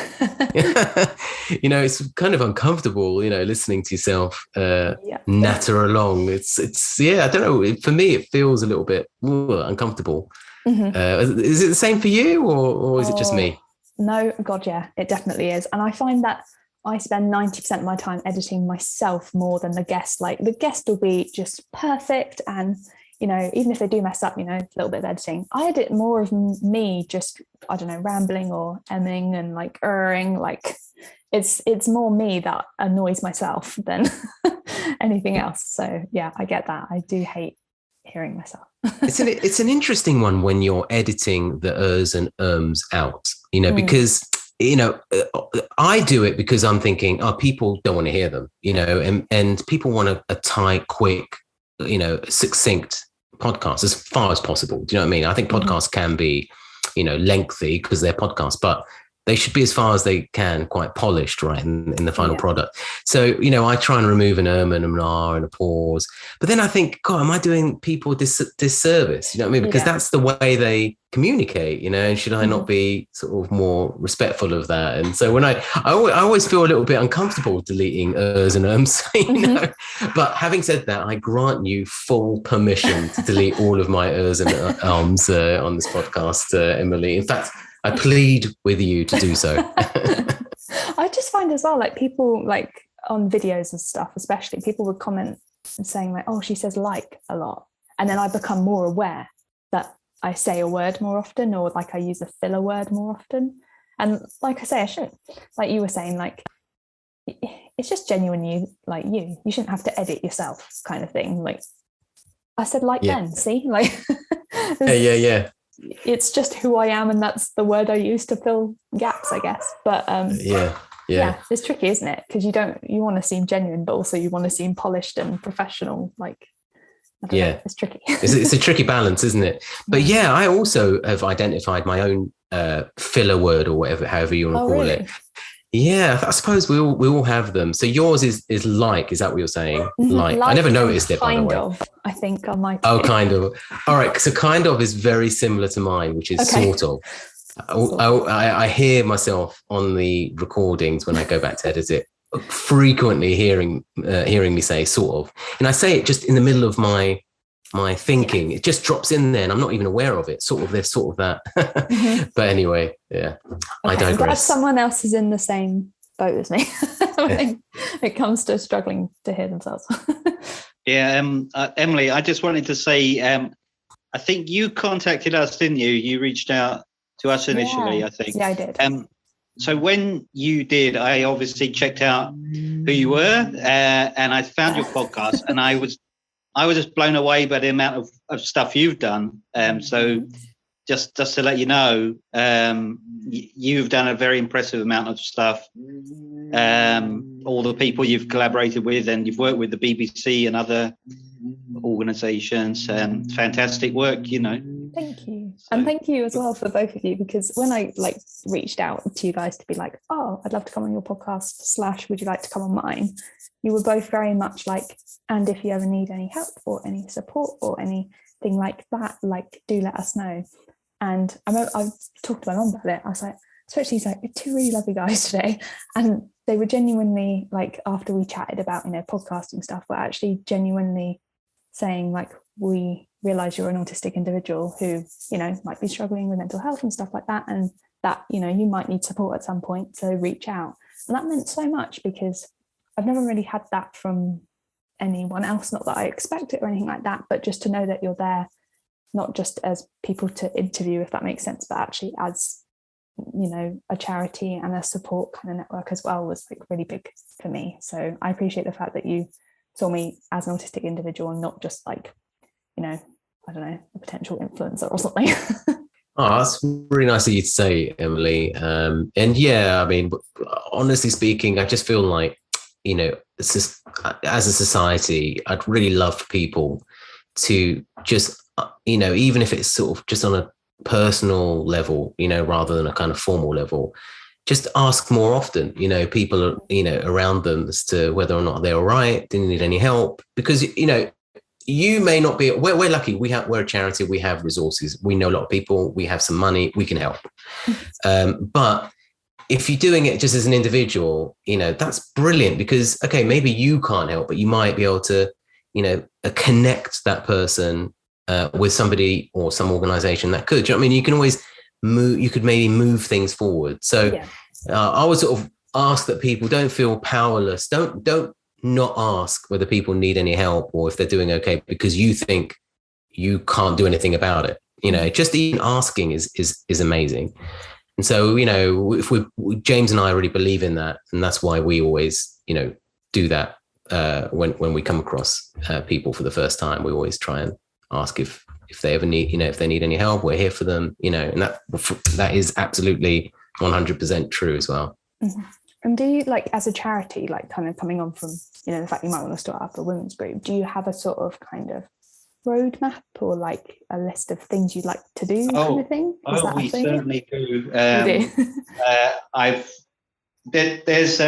It's kind of uncomfortable, listening to yourself natter along. It's I don't know. For me, it feels a little bit uncomfortable. Is it the same for you, or is it just me? No, God, yeah, it definitely is. And I find that I spend 90% of my time editing myself more than the guest. Like the guest will be just perfect, and even if they do mess up, a little bit of editing, I edit more of me just, I don't know, rambling or emming and like erring. Like it's more me that annoys myself than anything else. So yeah, I get that. I do hate hearing myself. It's an interesting one when you're editing the ers and out, because I do it because I'm thinking, people don't want to hear them, and people want a tight, quick, succinct podcast as far as possible. Do you know what I mean? I think podcasts can be, lengthy because they're podcasts, but they should be as far as they can, quite polished, right, in the final product. So, I try and remove an and an and a pause. But then I think, God, am I doing people disservice? You know what I mean? Because that's the way they communicate, and should I not be sort of more respectful of that? And so when I always feel a little bit uncomfortable deleting and ums, But having said that, I grant you full permission to delete all of my and ums on this podcast, Emily. In fact, I plead with you to do so. I just find as well, like people like on videos and stuff, especially people would comment and saying like, oh, she says like a lot. And then I become more aware that I say a word more often, or like I use a filler word more often. And like I say, I shouldn't, like you were saying, like, it's just genuinely like you shouldn't have to edit yourself kind of thing. Like I said, like then, see, like, yeah. It's just who I am, and that's the word I use to fill gaps, I guess. But yeah, it's tricky, isn't it? Because you want to seem genuine, but also you want to seem polished and professional. Like, I don't know, it's tricky. It's a tricky balance, isn't it? But yeah, I also have identified my own filler word, or however you want to call it. Yeah, I suppose we all have them. So yours is like, is that what you're saying? Like I never noticed it, by the way. Kind of, I think I might. Oh, kind of. All right. So kind of is very similar to mine, which is sort of. I hear myself on the recordings when I go back to edit it, frequently hearing me say sort of, and I say it just in the middle of my thinking. It just drops in there and I'm not even aware of it. Sort of this, sort of that. But anyway, I digress. But someone else is in the same boat as me when it comes to struggling to hear themselves. Emily, I just wanted to say, I think you contacted us, didn't you? You reached out to us initially, I think. Yeah, I did. So when you did, I obviously checked out who you were, and I found your podcast, and I was just blown away by the amount of stuff you've done. So just to let you know, you've done a very impressive amount of stuff. All the people you've collaborated with, and you've worked with the BBC and other organisations, and fantastic work, Thank you. And thank you as well for both of you, because when I reached out to you guys to be like, oh, I'd love to come on your podcast / would you like to come on mine? You were both very much like, and if you ever need any help or any support or anything like that, do let us know. And I talked to my mum about it. I was like, especially he's like, you're two really lovely guys today. And they were genuinely after we chatted about, podcasting stuff, were actually genuinely saying we realize you're an autistic individual who, might be struggling with mental health and stuff like that. And that, you might need support at some point, so reach out. And that meant so much, because I've never really had that from anyone else. Not that I expect it or anything like that, but just to know that you're there, not just as people to interview, if that makes sense, but actually as, a charity and a support kind of network as well, was really big for me. So I appreciate the fact that you saw me as an autistic individual and not just I don't know, a potential influencer or something. Oh, that's really nice of you to say, Emily. And yeah, I mean, honestly speaking, I just feel like, it's just, as a society, I'd really love for people to just, even if it's sort of just on a personal level, rather than a kind of formal level, just ask more often, people, around them as to whether or not they're all right, do they need any help? Because, you may not be, we're lucky, we're a charity, we have resources, we know a lot of people, we have some money, we can help. But if you're doing it just as an individual, that's brilliant, because, okay, maybe you can't help, but you might be able to, connect that person with somebody or some organization that could. Do you know what I mean? You can always move, you could maybe move things forward. So I would sort of ask that people don't feel powerless. Don't not ask whether people need any help or if they're doing okay because you think you can't do anything about it. Just even asking is amazing. And so, if James and I really believe in that, and that's why we always, do that when we come across people for the first time. We always try and ask if they ever need, if they need any help, we're here for them, and that is absolutely 100% true as well. Mm-hmm. And do you, like, as a charity, like kind of coming on from, you know, the fact you might want to start up a women's group, do you have a sort of kind of roadmap or like a list of things you'd like to do kind of thing? Is that we certainly do. We do. There's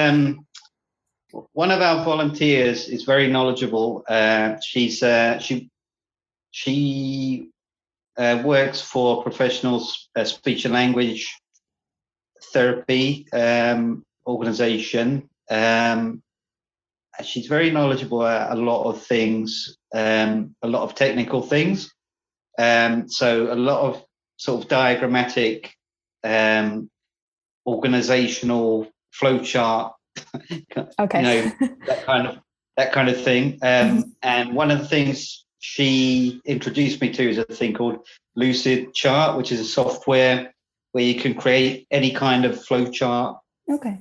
one of our volunteers is very knowledgeable. She works for professional speech and language therapy organization. She's very knowledgeable at a lot of things, a lot of technical things. So a lot of sort of diagrammatic, organizational flowchart, okay. You know, that kind of thing. And one of the things she introduced me to is a thing called Lucid Chart, which is a software where you can create any kind of flowchart. Okay.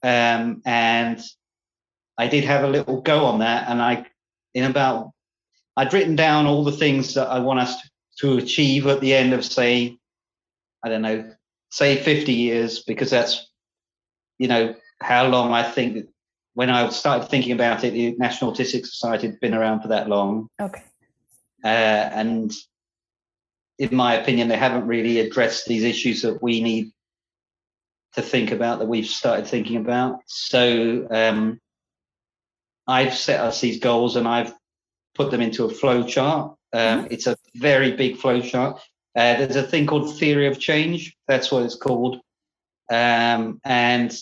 And I did have a little go on that, and I'd written down all the things that I want us to achieve at the end of, say, I don't know, say 50 years, because that's, you know, how long I think that when I started thinking about it, the National Autistic Society had been around for that long. Okay. And in my opinion, they haven't really addressed these issues that we need to think about, that we've started thinking about. So I've set us these goals and I've put them into a flow chart. It's a very big flow chart. There's a thing called theory of change. That's what it's called. And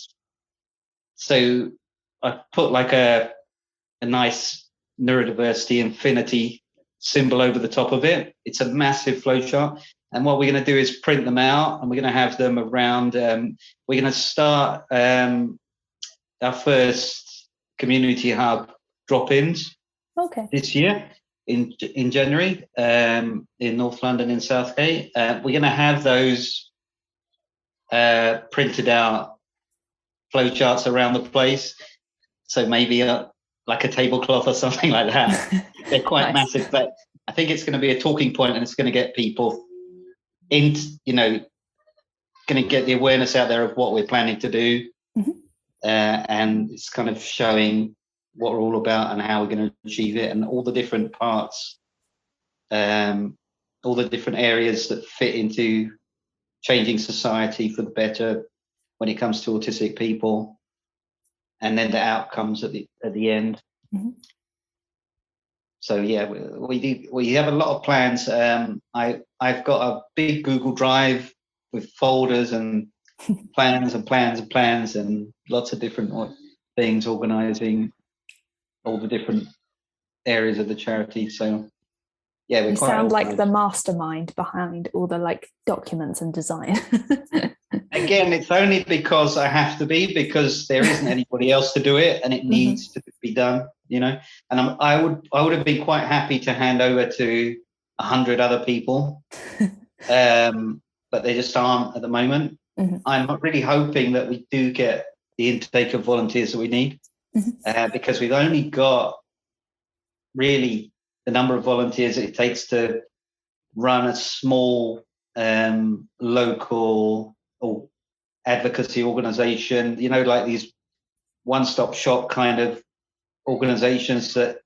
so I put like a nice neurodiversity infinity symbol over the top of it. It's a massive flow chart. And what we're going to do is print them out, and we're going to have them around. We're going to start our first community hub drop-ins this year in January in North London in Southgate. We're going to have those printed out flowcharts around the place. So maybe like a tablecloth or something like that. They're quite nice. Massive, but I think it's going to be a talking point, and it's going to get people in, you know, going to get the awareness out there of what we're planning to do. And it's kind of showing what we're all about and how we're going to achieve it, and all the different parts, all the different areas that fit into changing society for the better when it comes to autistic people, and then the outcomes at the end. So yeah, we have a lot of plans. I've got a big Google Drive with folders and plans and lots of different things, organizing all the different areas of the charity. So yeah, you sound like the mastermind behind all the like documents and design. Again, it's only because I have to be, because there isn't anybody else to do it, and it needs to be done, you know. And I would have been quite happy to hand over to 100 other people, but they just aren't at the moment. I'm really hoping that we do get the intake of volunteers that we need, because we've only got really the number of volunteers it takes to run a small local or advocacy organization, you know, like these one-stop shop kind of organizations that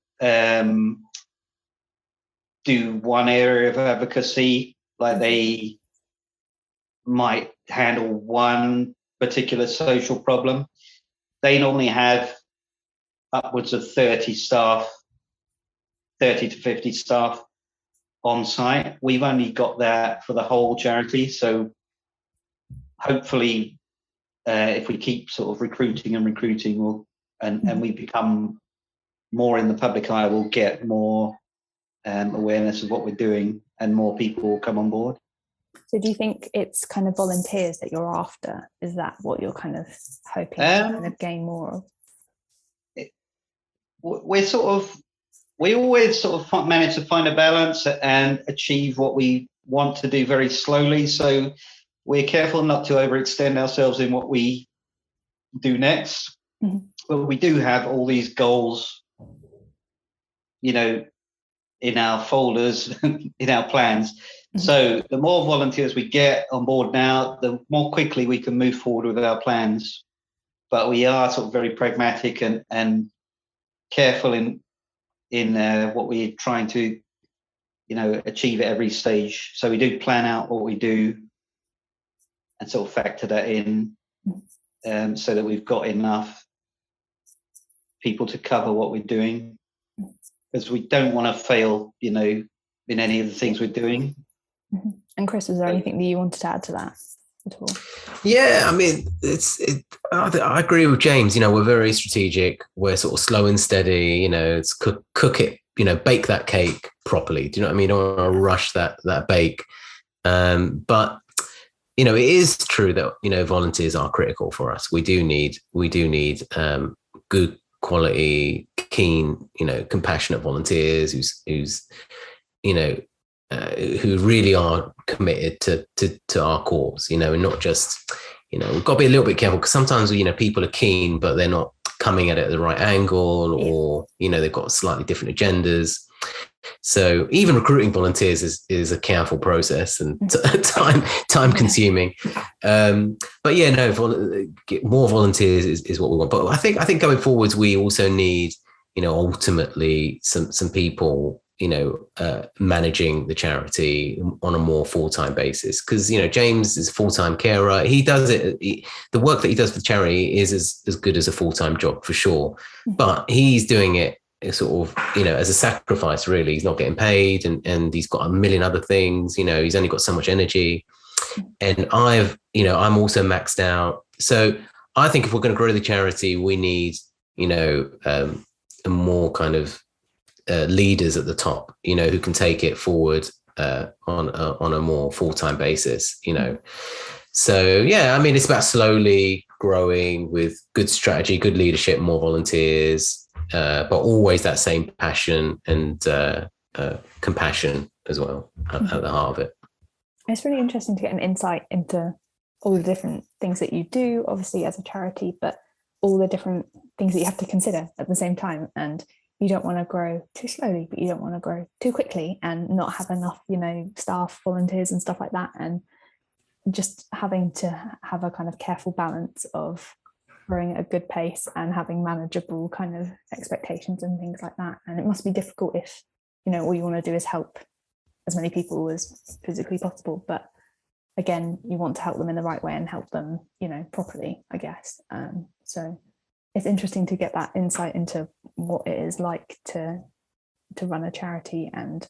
do one area of advocacy, like they might handle one particular social problem. They normally have upwards of 30 to 50 staff on site. We've only got that for the whole charity. So hopefully, if we keep sort of recruiting, and we become more in the public eye, we'll get more awareness of what we're doing, and more people will come on board. So do you think it's kind of volunteers that you're after? Is that what you're kind of hoping to kind of gain more of? We always sort of manage to find a balance and achieve what we want to do very slowly. So we're careful not to overextend ourselves in what we do next. But we do have all these goals, you know, in our folders, in our plans. So the more volunteers we get on board now, the more quickly we can move forward with our plans. But we are sort of very pragmatic and careful in what we're trying to, achieve at every stage. So we do plan out what we do and sort of factor that in, so that we've got enough people to cover what we're doing, because we don't want to fail, in any of the things we're doing. And Chris, was there anything that you wanted to add to that at all? Yeah, I mean, I agree with James. We're very strategic. We're sort of slow and steady. It's cook it. Bake that cake properly. Do you know what I mean? Don't want to rush that bake. But it is true that volunteers are critical for us. We do need good quality, keen, compassionate volunteers who really are committed to our cause, and not just, we've got to be a little bit careful, because sometimes, people are keen, but they're not coming at it at the right angle, or, they've got slightly different agendas. So even recruiting volunteers is a careful process and time consuming. But yeah, no, more volunteers is what we want. But I think going forwards, we also need, ultimately some people, managing the charity on a more full-time basis, because James is a full-time carer. He does it. The work that he does for the charity is as good as a full-time job for sure, but he's doing it sort of as a sacrifice. Really, he's not getting paid, and he's got a million other things. He's only got so much energy, and I'm also maxed out. So I think if we're going to grow the charity, we need a more kind of leaders at the top, who can take it forward on a more full-time basis, So yeah, I mean, it's about slowly growing with good strategy, good leadership, more volunteers, but always that same passion and compassion as well at the heart of it. It's really interesting to get an insight into all the different things that you do, obviously as a charity, but all the different things that you have to consider at the same time. And you don't want to grow too slowly, but you don't want to grow too quickly and not have enough, staff, volunteers and stuff like that. And just having to have a kind of careful balance of growing at a good pace and having manageable kind of expectations and things like that. And it must be difficult if, all you want to do is help as many people as physically possible. But again, you want to help them in the right way and help them, properly, I guess. So it's interesting to get that insight into what it is like to run a charity, and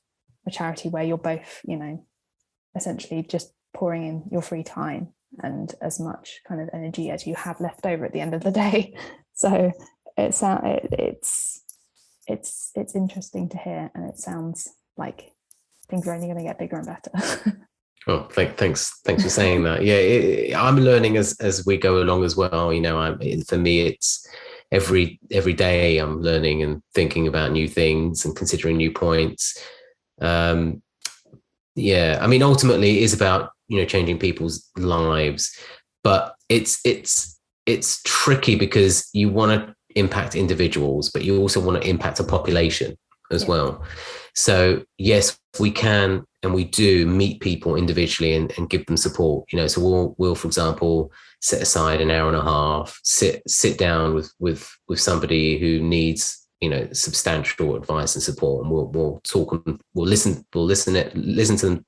a charity where you're both, essentially just pouring in your free time and as much kind of energy as you have left over at the end of the day. So it's interesting to hear, and it sounds like things are only going to get bigger and better. Oh, thanks for saying that. Yeah, I'm learning as we go along as well. For me, it's every day I'm learning and thinking about new things and considering new points. Yeah, I mean, ultimately, it is about changing people's lives, but it's tricky because you want to impact individuals, but you also want to impact a population as well. So yes, we can and we do meet people individually and give them support. So we'll for example set aside an hour and a half, sit down with somebody who needs substantial advice and support, and we'll talk and we'll listen to them,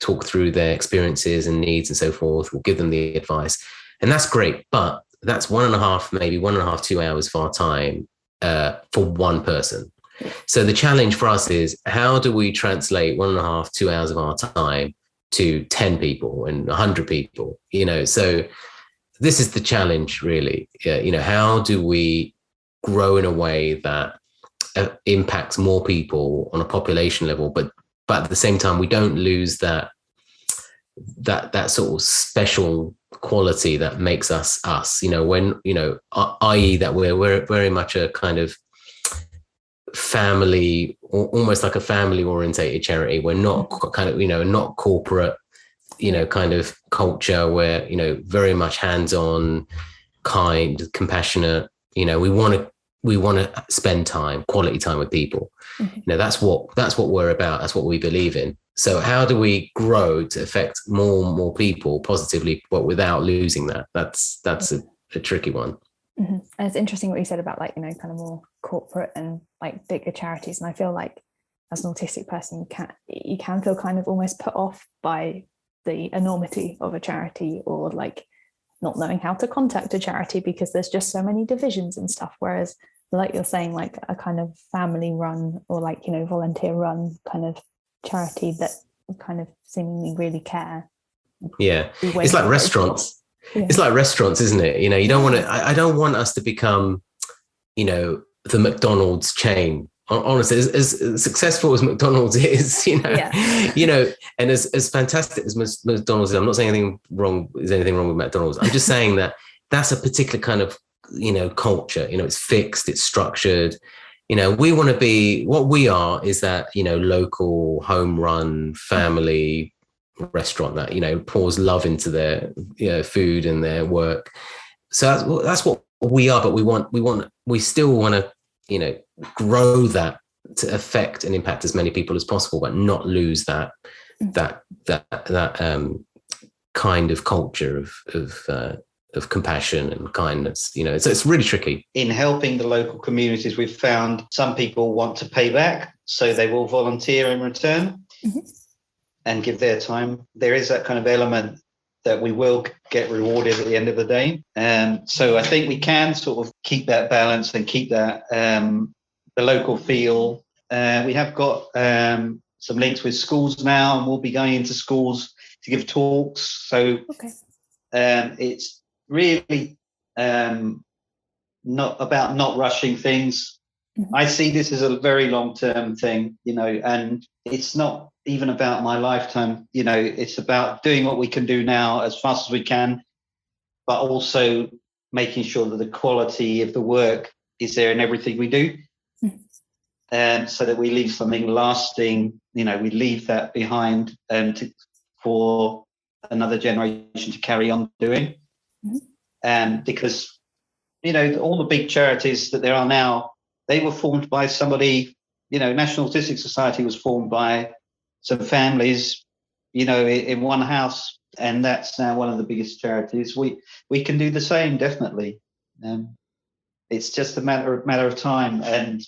talk through their experiences and needs and so forth. We'll give them the advice, and that's great, but that's 1.5, 2 hours of our time for one person. So the challenge for us is, how do we translate 1.5, 2 hours of our time to 10 people and 100 people? So this is the challenge, really. How do we grow in a way that impacts more people on a population level, but at the same time we don't lose that sort of special quality that makes us when i.e. that we're very much a kind of family, or almost like a family orientated charity. We're not kind of not corporate kind of culture. We're very much hands-on, kind, compassionate. We want to we want to spend time, quality time with people. You know, that's what we're about. That's what we believe in. So how do we grow to affect more and more people positively, but without losing that? That's a tricky one. And it's interesting what you said about, like, you know, kind of more corporate and like bigger charities. And I feel like as an autistic person, you can feel kind of almost put off by the enormity of a charity, or like not knowing how to contact a charity because there's just so many divisions and stuff. Whereas, like you're saying, like a kind of family run or like, you know, volunteer run kind of charity that kind of seemingly really care. Yeah, it's like restaurants. Yeah. It's like restaurants, isn't it? You know, you don't want to, I don't want us to become, you know, the McDonald's chain. Honestly, as successful as McDonald's is, you know, and as fantastic as McDonald's is, I'm not saying anything wrong with McDonald's. I'm just saying that that's a particular kind of, you know, culture. You know, it's fixed, it's structured. You know, we want to be, what we are is that, you know, local, home run, family restaurant that, you know, pours love into their, you know, food and their work. So that's what we are, but we still want to, you know, grow that to affect and impact as many people as possible, but not lose that kind of culture of compassion and kindness. You know, so it's really tricky. In helping the local communities, we've found some people want to pay back, so they will volunteer in return. And give their time. There is that kind of element that we will get rewarded at the end of the day. So I think we can sort of keep that balance and keep that the local feel. We have got some links with schools now, and we'll be going into schools to give talks. So it's really not about not rushing things. I see this as a very long-term thing, you know, and it's not even about my lifetime. You know, it's about doing what we can do now as fast as we can, but also making sure that the quality of the work is there in everything we do, so that we leave something lasting. You know, we leave that behind for another generation to carry on doing. And because, you know, all the big charities that there are now, they were formed by somebody. You know, National Autistic Society was formed by some families, you know, in one house, and that's now one of the biggest charities. We can do the same, definitely. It's just a matter of time, and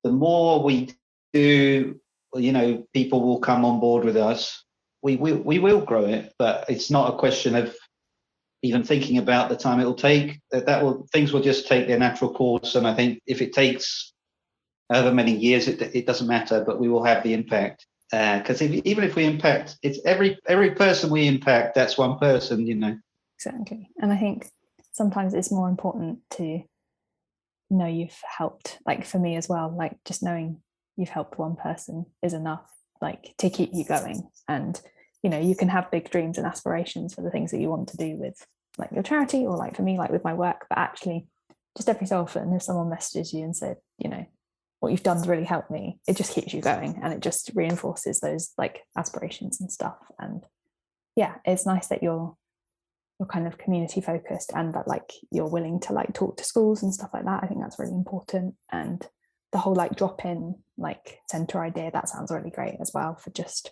the more we do, you know, people will come on board with us. We will grow it, but it's not a question of even thinking about the time it will take. Things will just take their natural course, and I think if it takes however many years, it doesn't matter, but we will have the impact. Because even if we impact, it's every person we impact, that's one person, you know. Exactly. And I think sometimes it's more important to know you've helped, like for me as well, like just knowing you've helped one person is enough, like to keep you going. And, you know, you can have big dreams and aspirations for the things that you want to do with like your charity, or like for me, like with my work, but actually just every so often if someone messages you and said, you know, what you've done's really helped me, it just keeps you going, and it just reinforces those like aspirations and stuff. And yeah, it's nice that you're kind of community focused, and that like you're willing to like talk to schools and stuff like that. I think that's really important. And the whole like drop-in like centre idea, that sounds really great as well, for just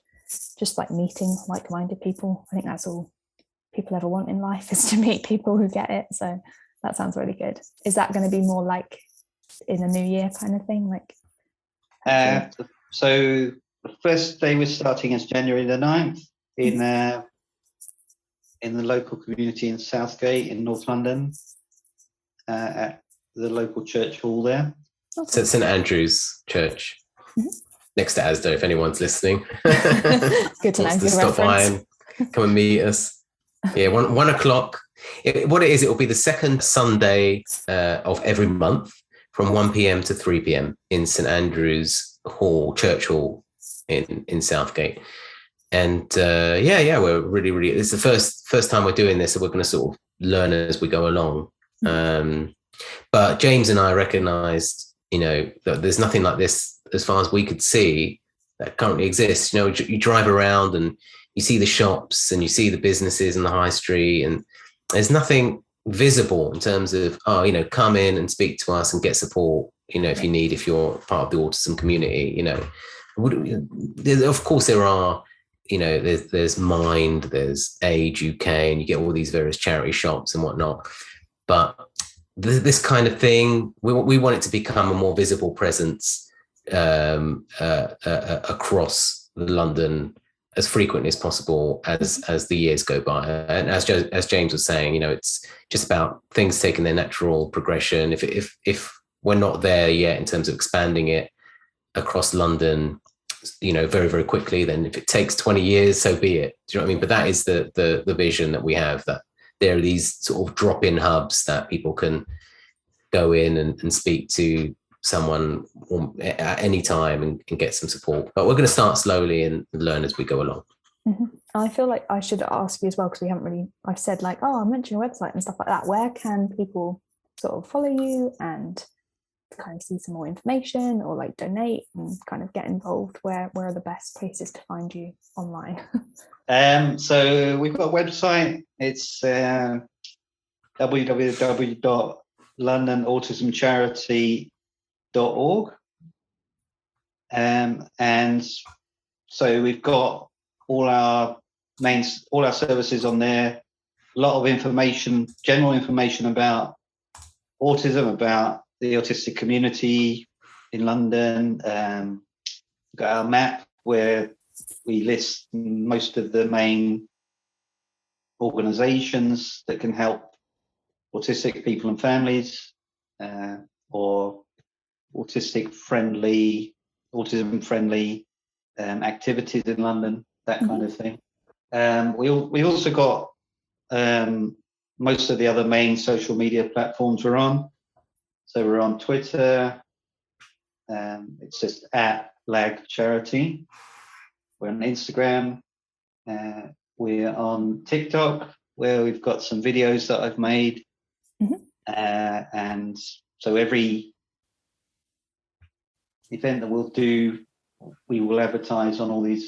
like meeting like-minded people. I think that's all people ever want in life, is to meet people who get it. So that sounds really good. Is that going to be more like in the new year kind of thing, like? So the first day we're starting is January the 9th in the local community in Southgate in North London, at the local church hall there. So St Andrew's Church, next to Asda, if anyone's listening. Good to know. To stop by and come and meet us. Yeah, 1 o'clock. What it is, it will be the second Sunday of every month, from 1 p.m. to 3 p.m. in St Andrew's Hall, Church Hall in Southgate. And we're really, it's the first time we're doing this, so we're going to sort of learn as we go along. But James and I recognised, you know, that there's nothing like this as far as we could see that currently exists. You know, you drive around and you see the shops and you see the businesses in the high street, and there's nothing visible in terms of, come in and speak to us and get support, if you're part of the autism community. Of course there are, there's Mind, there's Age UK, and you get all these various charity shops and whatnot. But this kind of thing, we want it to become a more visible presence across London as frequently as possible as the years go by. And as James was saying, it's just about things taking their natural progression. If we're not there yet in terms of expanding it across London, very, very quickly, then if it takes 20 years, so be it. Do you know what I mean? But that is the vision that we have, that there are these sort of drop-in hubs that people can go in and speak to someone at any time and get some support. But we're going to start slowly and learn as we go along. Mm-hmm. I feel like I should ask you as well, because we haven't really, I've said like, I mentioned your website and stuff like that. Where can people sort of follow you and kind of see some more information, or like donate and kind of get involved? Where are the best places to find you online? So we've got a website. It's www.londonautismcharity.org, and so we've got all our services on there. A lot of information, general information about autism, about the autistic community in London. We've got our map where we list most of the main organisations that can help autistic people and families, or autism friendly activities in London, that kind of thing. We also got most of the other main social media platforms we're on. So we're on Twitter, it's just @LAG Charity. We're on Instagram, we're on TikTok, where we've got some videos that I've made. And so every event that we'll do, we will advertise on all the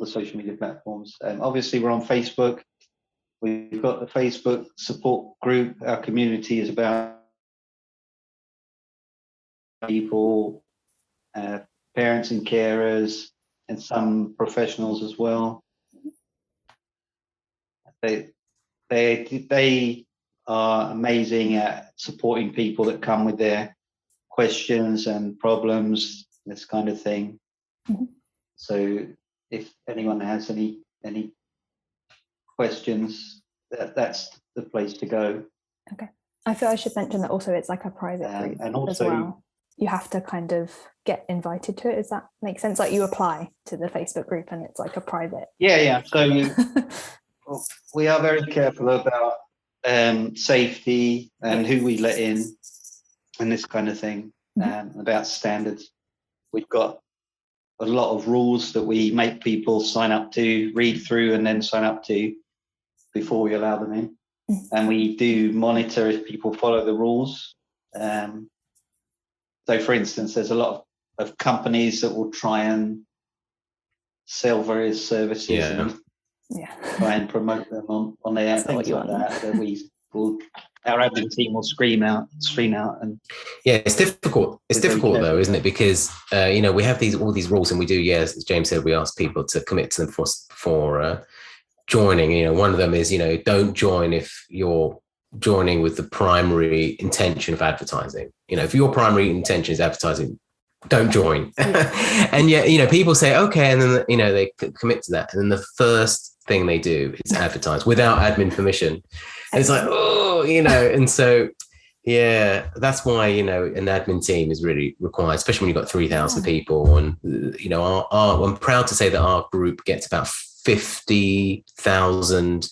social media platforms. Obviously, we're on Facebook. We've got the Facebook support group. Our community is about people, parents and carers, and some professionals as well. They are amazing at supporting people that come with their questions and problems, this kind of thing. So if anyone has any questions, that's the place to go. Okay. I feel I should mention that also it's like a private group, and also, as well. You have to kind of get invited to it. Does that make sense? Like you apply to the Facebook group and it's like a private. Yeah. So we are very careful about safety and who we let in and this kind of thing, about standards. We've got a lot of rules that we make people sign up to, read through, and then sign up to before we allow them in. And we do monitor if people follow the rules. So, for instance, there's a lot of companies that will try and sell various services and try and promote them on their things like that we will. Our admin team will scream out, and it's difficult. It's difficult though, isn't it? Because we have all these rules, and we do. As James said, we ask people to commit to them for joining. One of them is don't join if you're joining with the primary intention of advertising. If your primary intention is advertising, don't join. And yet, people say okay, and then they commit to that, and then the first thing they do is advertise without admin permission. And it's like, and so, that's why, an admin team is really required, especially when you've got 3,000 people. And, I'm proud to say that our group gets about 50,000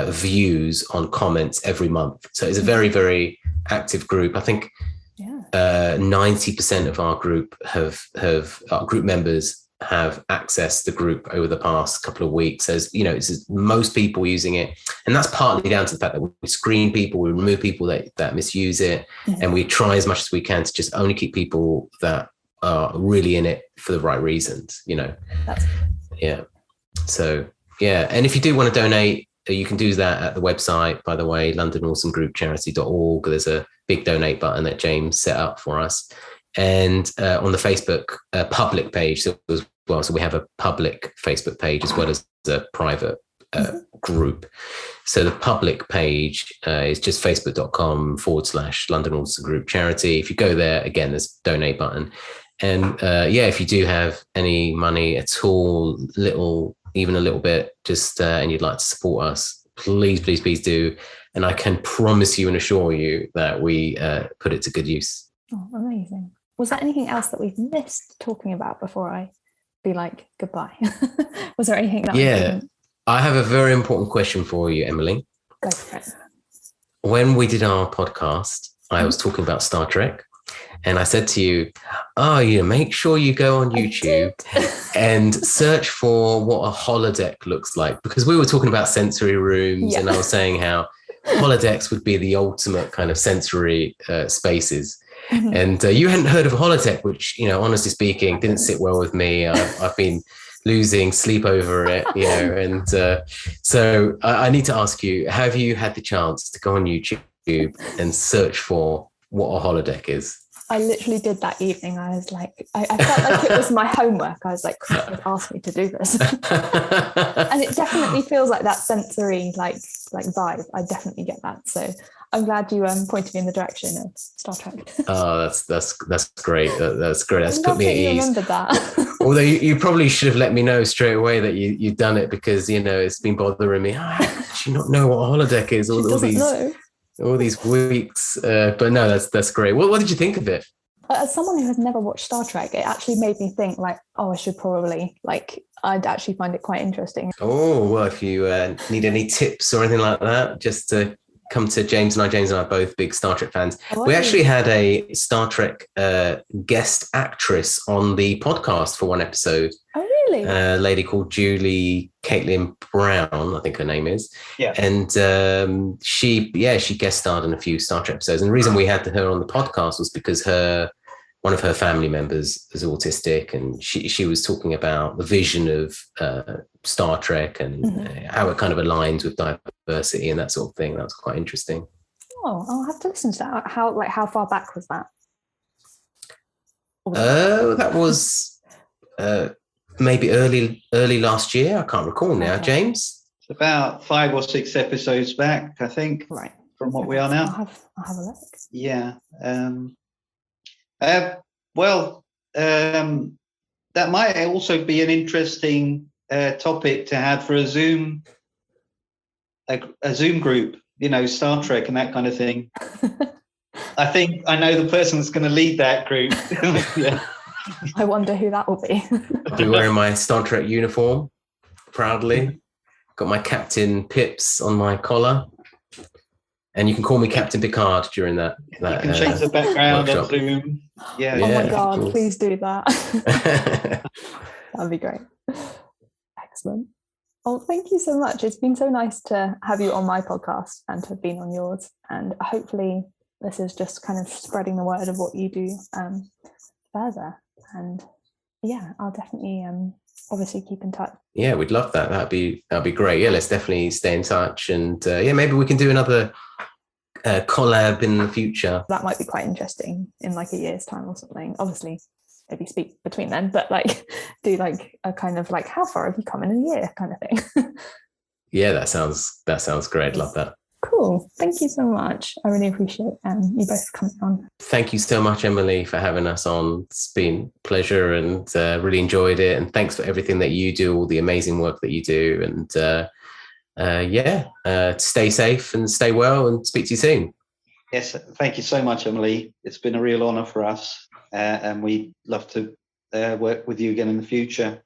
views on comments every month. So it's a very, very active group. I think 90% of our group our group members have accessed the group over the past couple of weeks. So it's most people using it, and that's partly down to the fact that we screen people, we remove people that misuse it, and we try as much as we can to just only keep people that are really in it for the right reasons. So and if you do want to donate, you can do that at the website, by the way, LondonAutismGroupCharity.org. There's a big donate button that James set up for us. And on the Facebook public page as well. So we have a public Facebook page as well as a private group. So the public page is just facebook.com/London Autism Group Charity. If you go there, again, there's a donate button. And if you do have any money at all, even a little bit, just and you'd like to support us, please do. And I can promise you and assure you that we put it to good use. Oh, amazing. Was there anything else that we've missed talking about before I be like goodbye? Was there anything that I have a very important question for you, Emily. Go for it. When we did our podcast, I was talking about Star Trek. And I said to you, make sure you go on YouTube and search for what a holodeck looks like. Because we were talking about sensory rooms, and I was saying how holodecks would be the ultimate kind of sensory spaces. Mm-hmm. And you hadn't heard of a holodeck, which, honestly speaking, didn't sit well with me. I've been losing sleep over it, and so I need to ask you, have you had the chance to go on YouTube and search for what a holodeck is? I literally did that evening. I was like, I felt like it was my homework. I was like, Chris would ask me to do this. And it definitely feels like that sensory, like vibe. I definitely get that. So I'm glad you pointed me in the direction of Star Trek. Oh, that's great. That's great. That's put me at ease. Remembered that. Although you probably should have let me know straight away that you'd done it, because, it's been bothering me. How did you not know what a holodeck is? All these weeks, but no, that's great. What did you think of it? As someone who has never watched Star Trek, it actually made me think I should probably I'd actually find it quite interesting. Oh, well, if you need any tips or anything like that, just to come to James and I. James and I are both big Star Trek fans. Oh, we actually had a Star Trek guest actress on the podcast for one episode. Oh, really? A lady called Julie Caitlin Brown, I think her name is. Yeah. And she guest starred in a few Star Trek episodes. And the reason we had her on the podcast was because one of her family members is autistic, and she was talking about the vision of Star Trek and how it kind of aligns with diversity and that sort of thing. That was quite interesting. Oh, I'll have to listen to that. How far back was that? That was maybe early last year. I can't recall now. Okay. James? It's about 5 or 6 episodes back, I think. Right. From what we are now. I'll have a look. Yeah. That might also be an interesting topic to have for a Zoom group, Star Trek and that kind of thing. I think I know the person that's going to lead that group. Yeah. I wonder who that will be. I'll be wearing my Star Trek uniform proudly. Got my Captain Pips on my collar. And you can call me Captain Picard during that. You can change the background on Zoom. Yeah. Oh my God, cool. Please do that. That'd be great. Excellent. Well, thank you so much. It's been so nice to have you on my podcast and to have been on yours. And hopefully this is just kind of spreading the word of what you do further. And yeah, I'll definitely obviously keep in touch. Yeah, we'd love that. That'd be great. Yeah, let's definitely stay in touch. And maybe we can do another collab in the future. That might be quite interesting in a year's time or something. Obviously, maybe speak between then, but do a kind of how far have you come in a year kind of thing. Yeah, that sounds great. Love that. Cool. Thank you so much. I really appreciate you both coming on. Thank you so much, Emily, for having us on. It's been a pleasure and really enjoyed it. And thanks for everything that you do, all the amazing work that you do. And stay safe and stay well, and speak to you soon. Yes, thank you so much, Emily. It's been a real honour for us, and we'd love to work with you again in the future.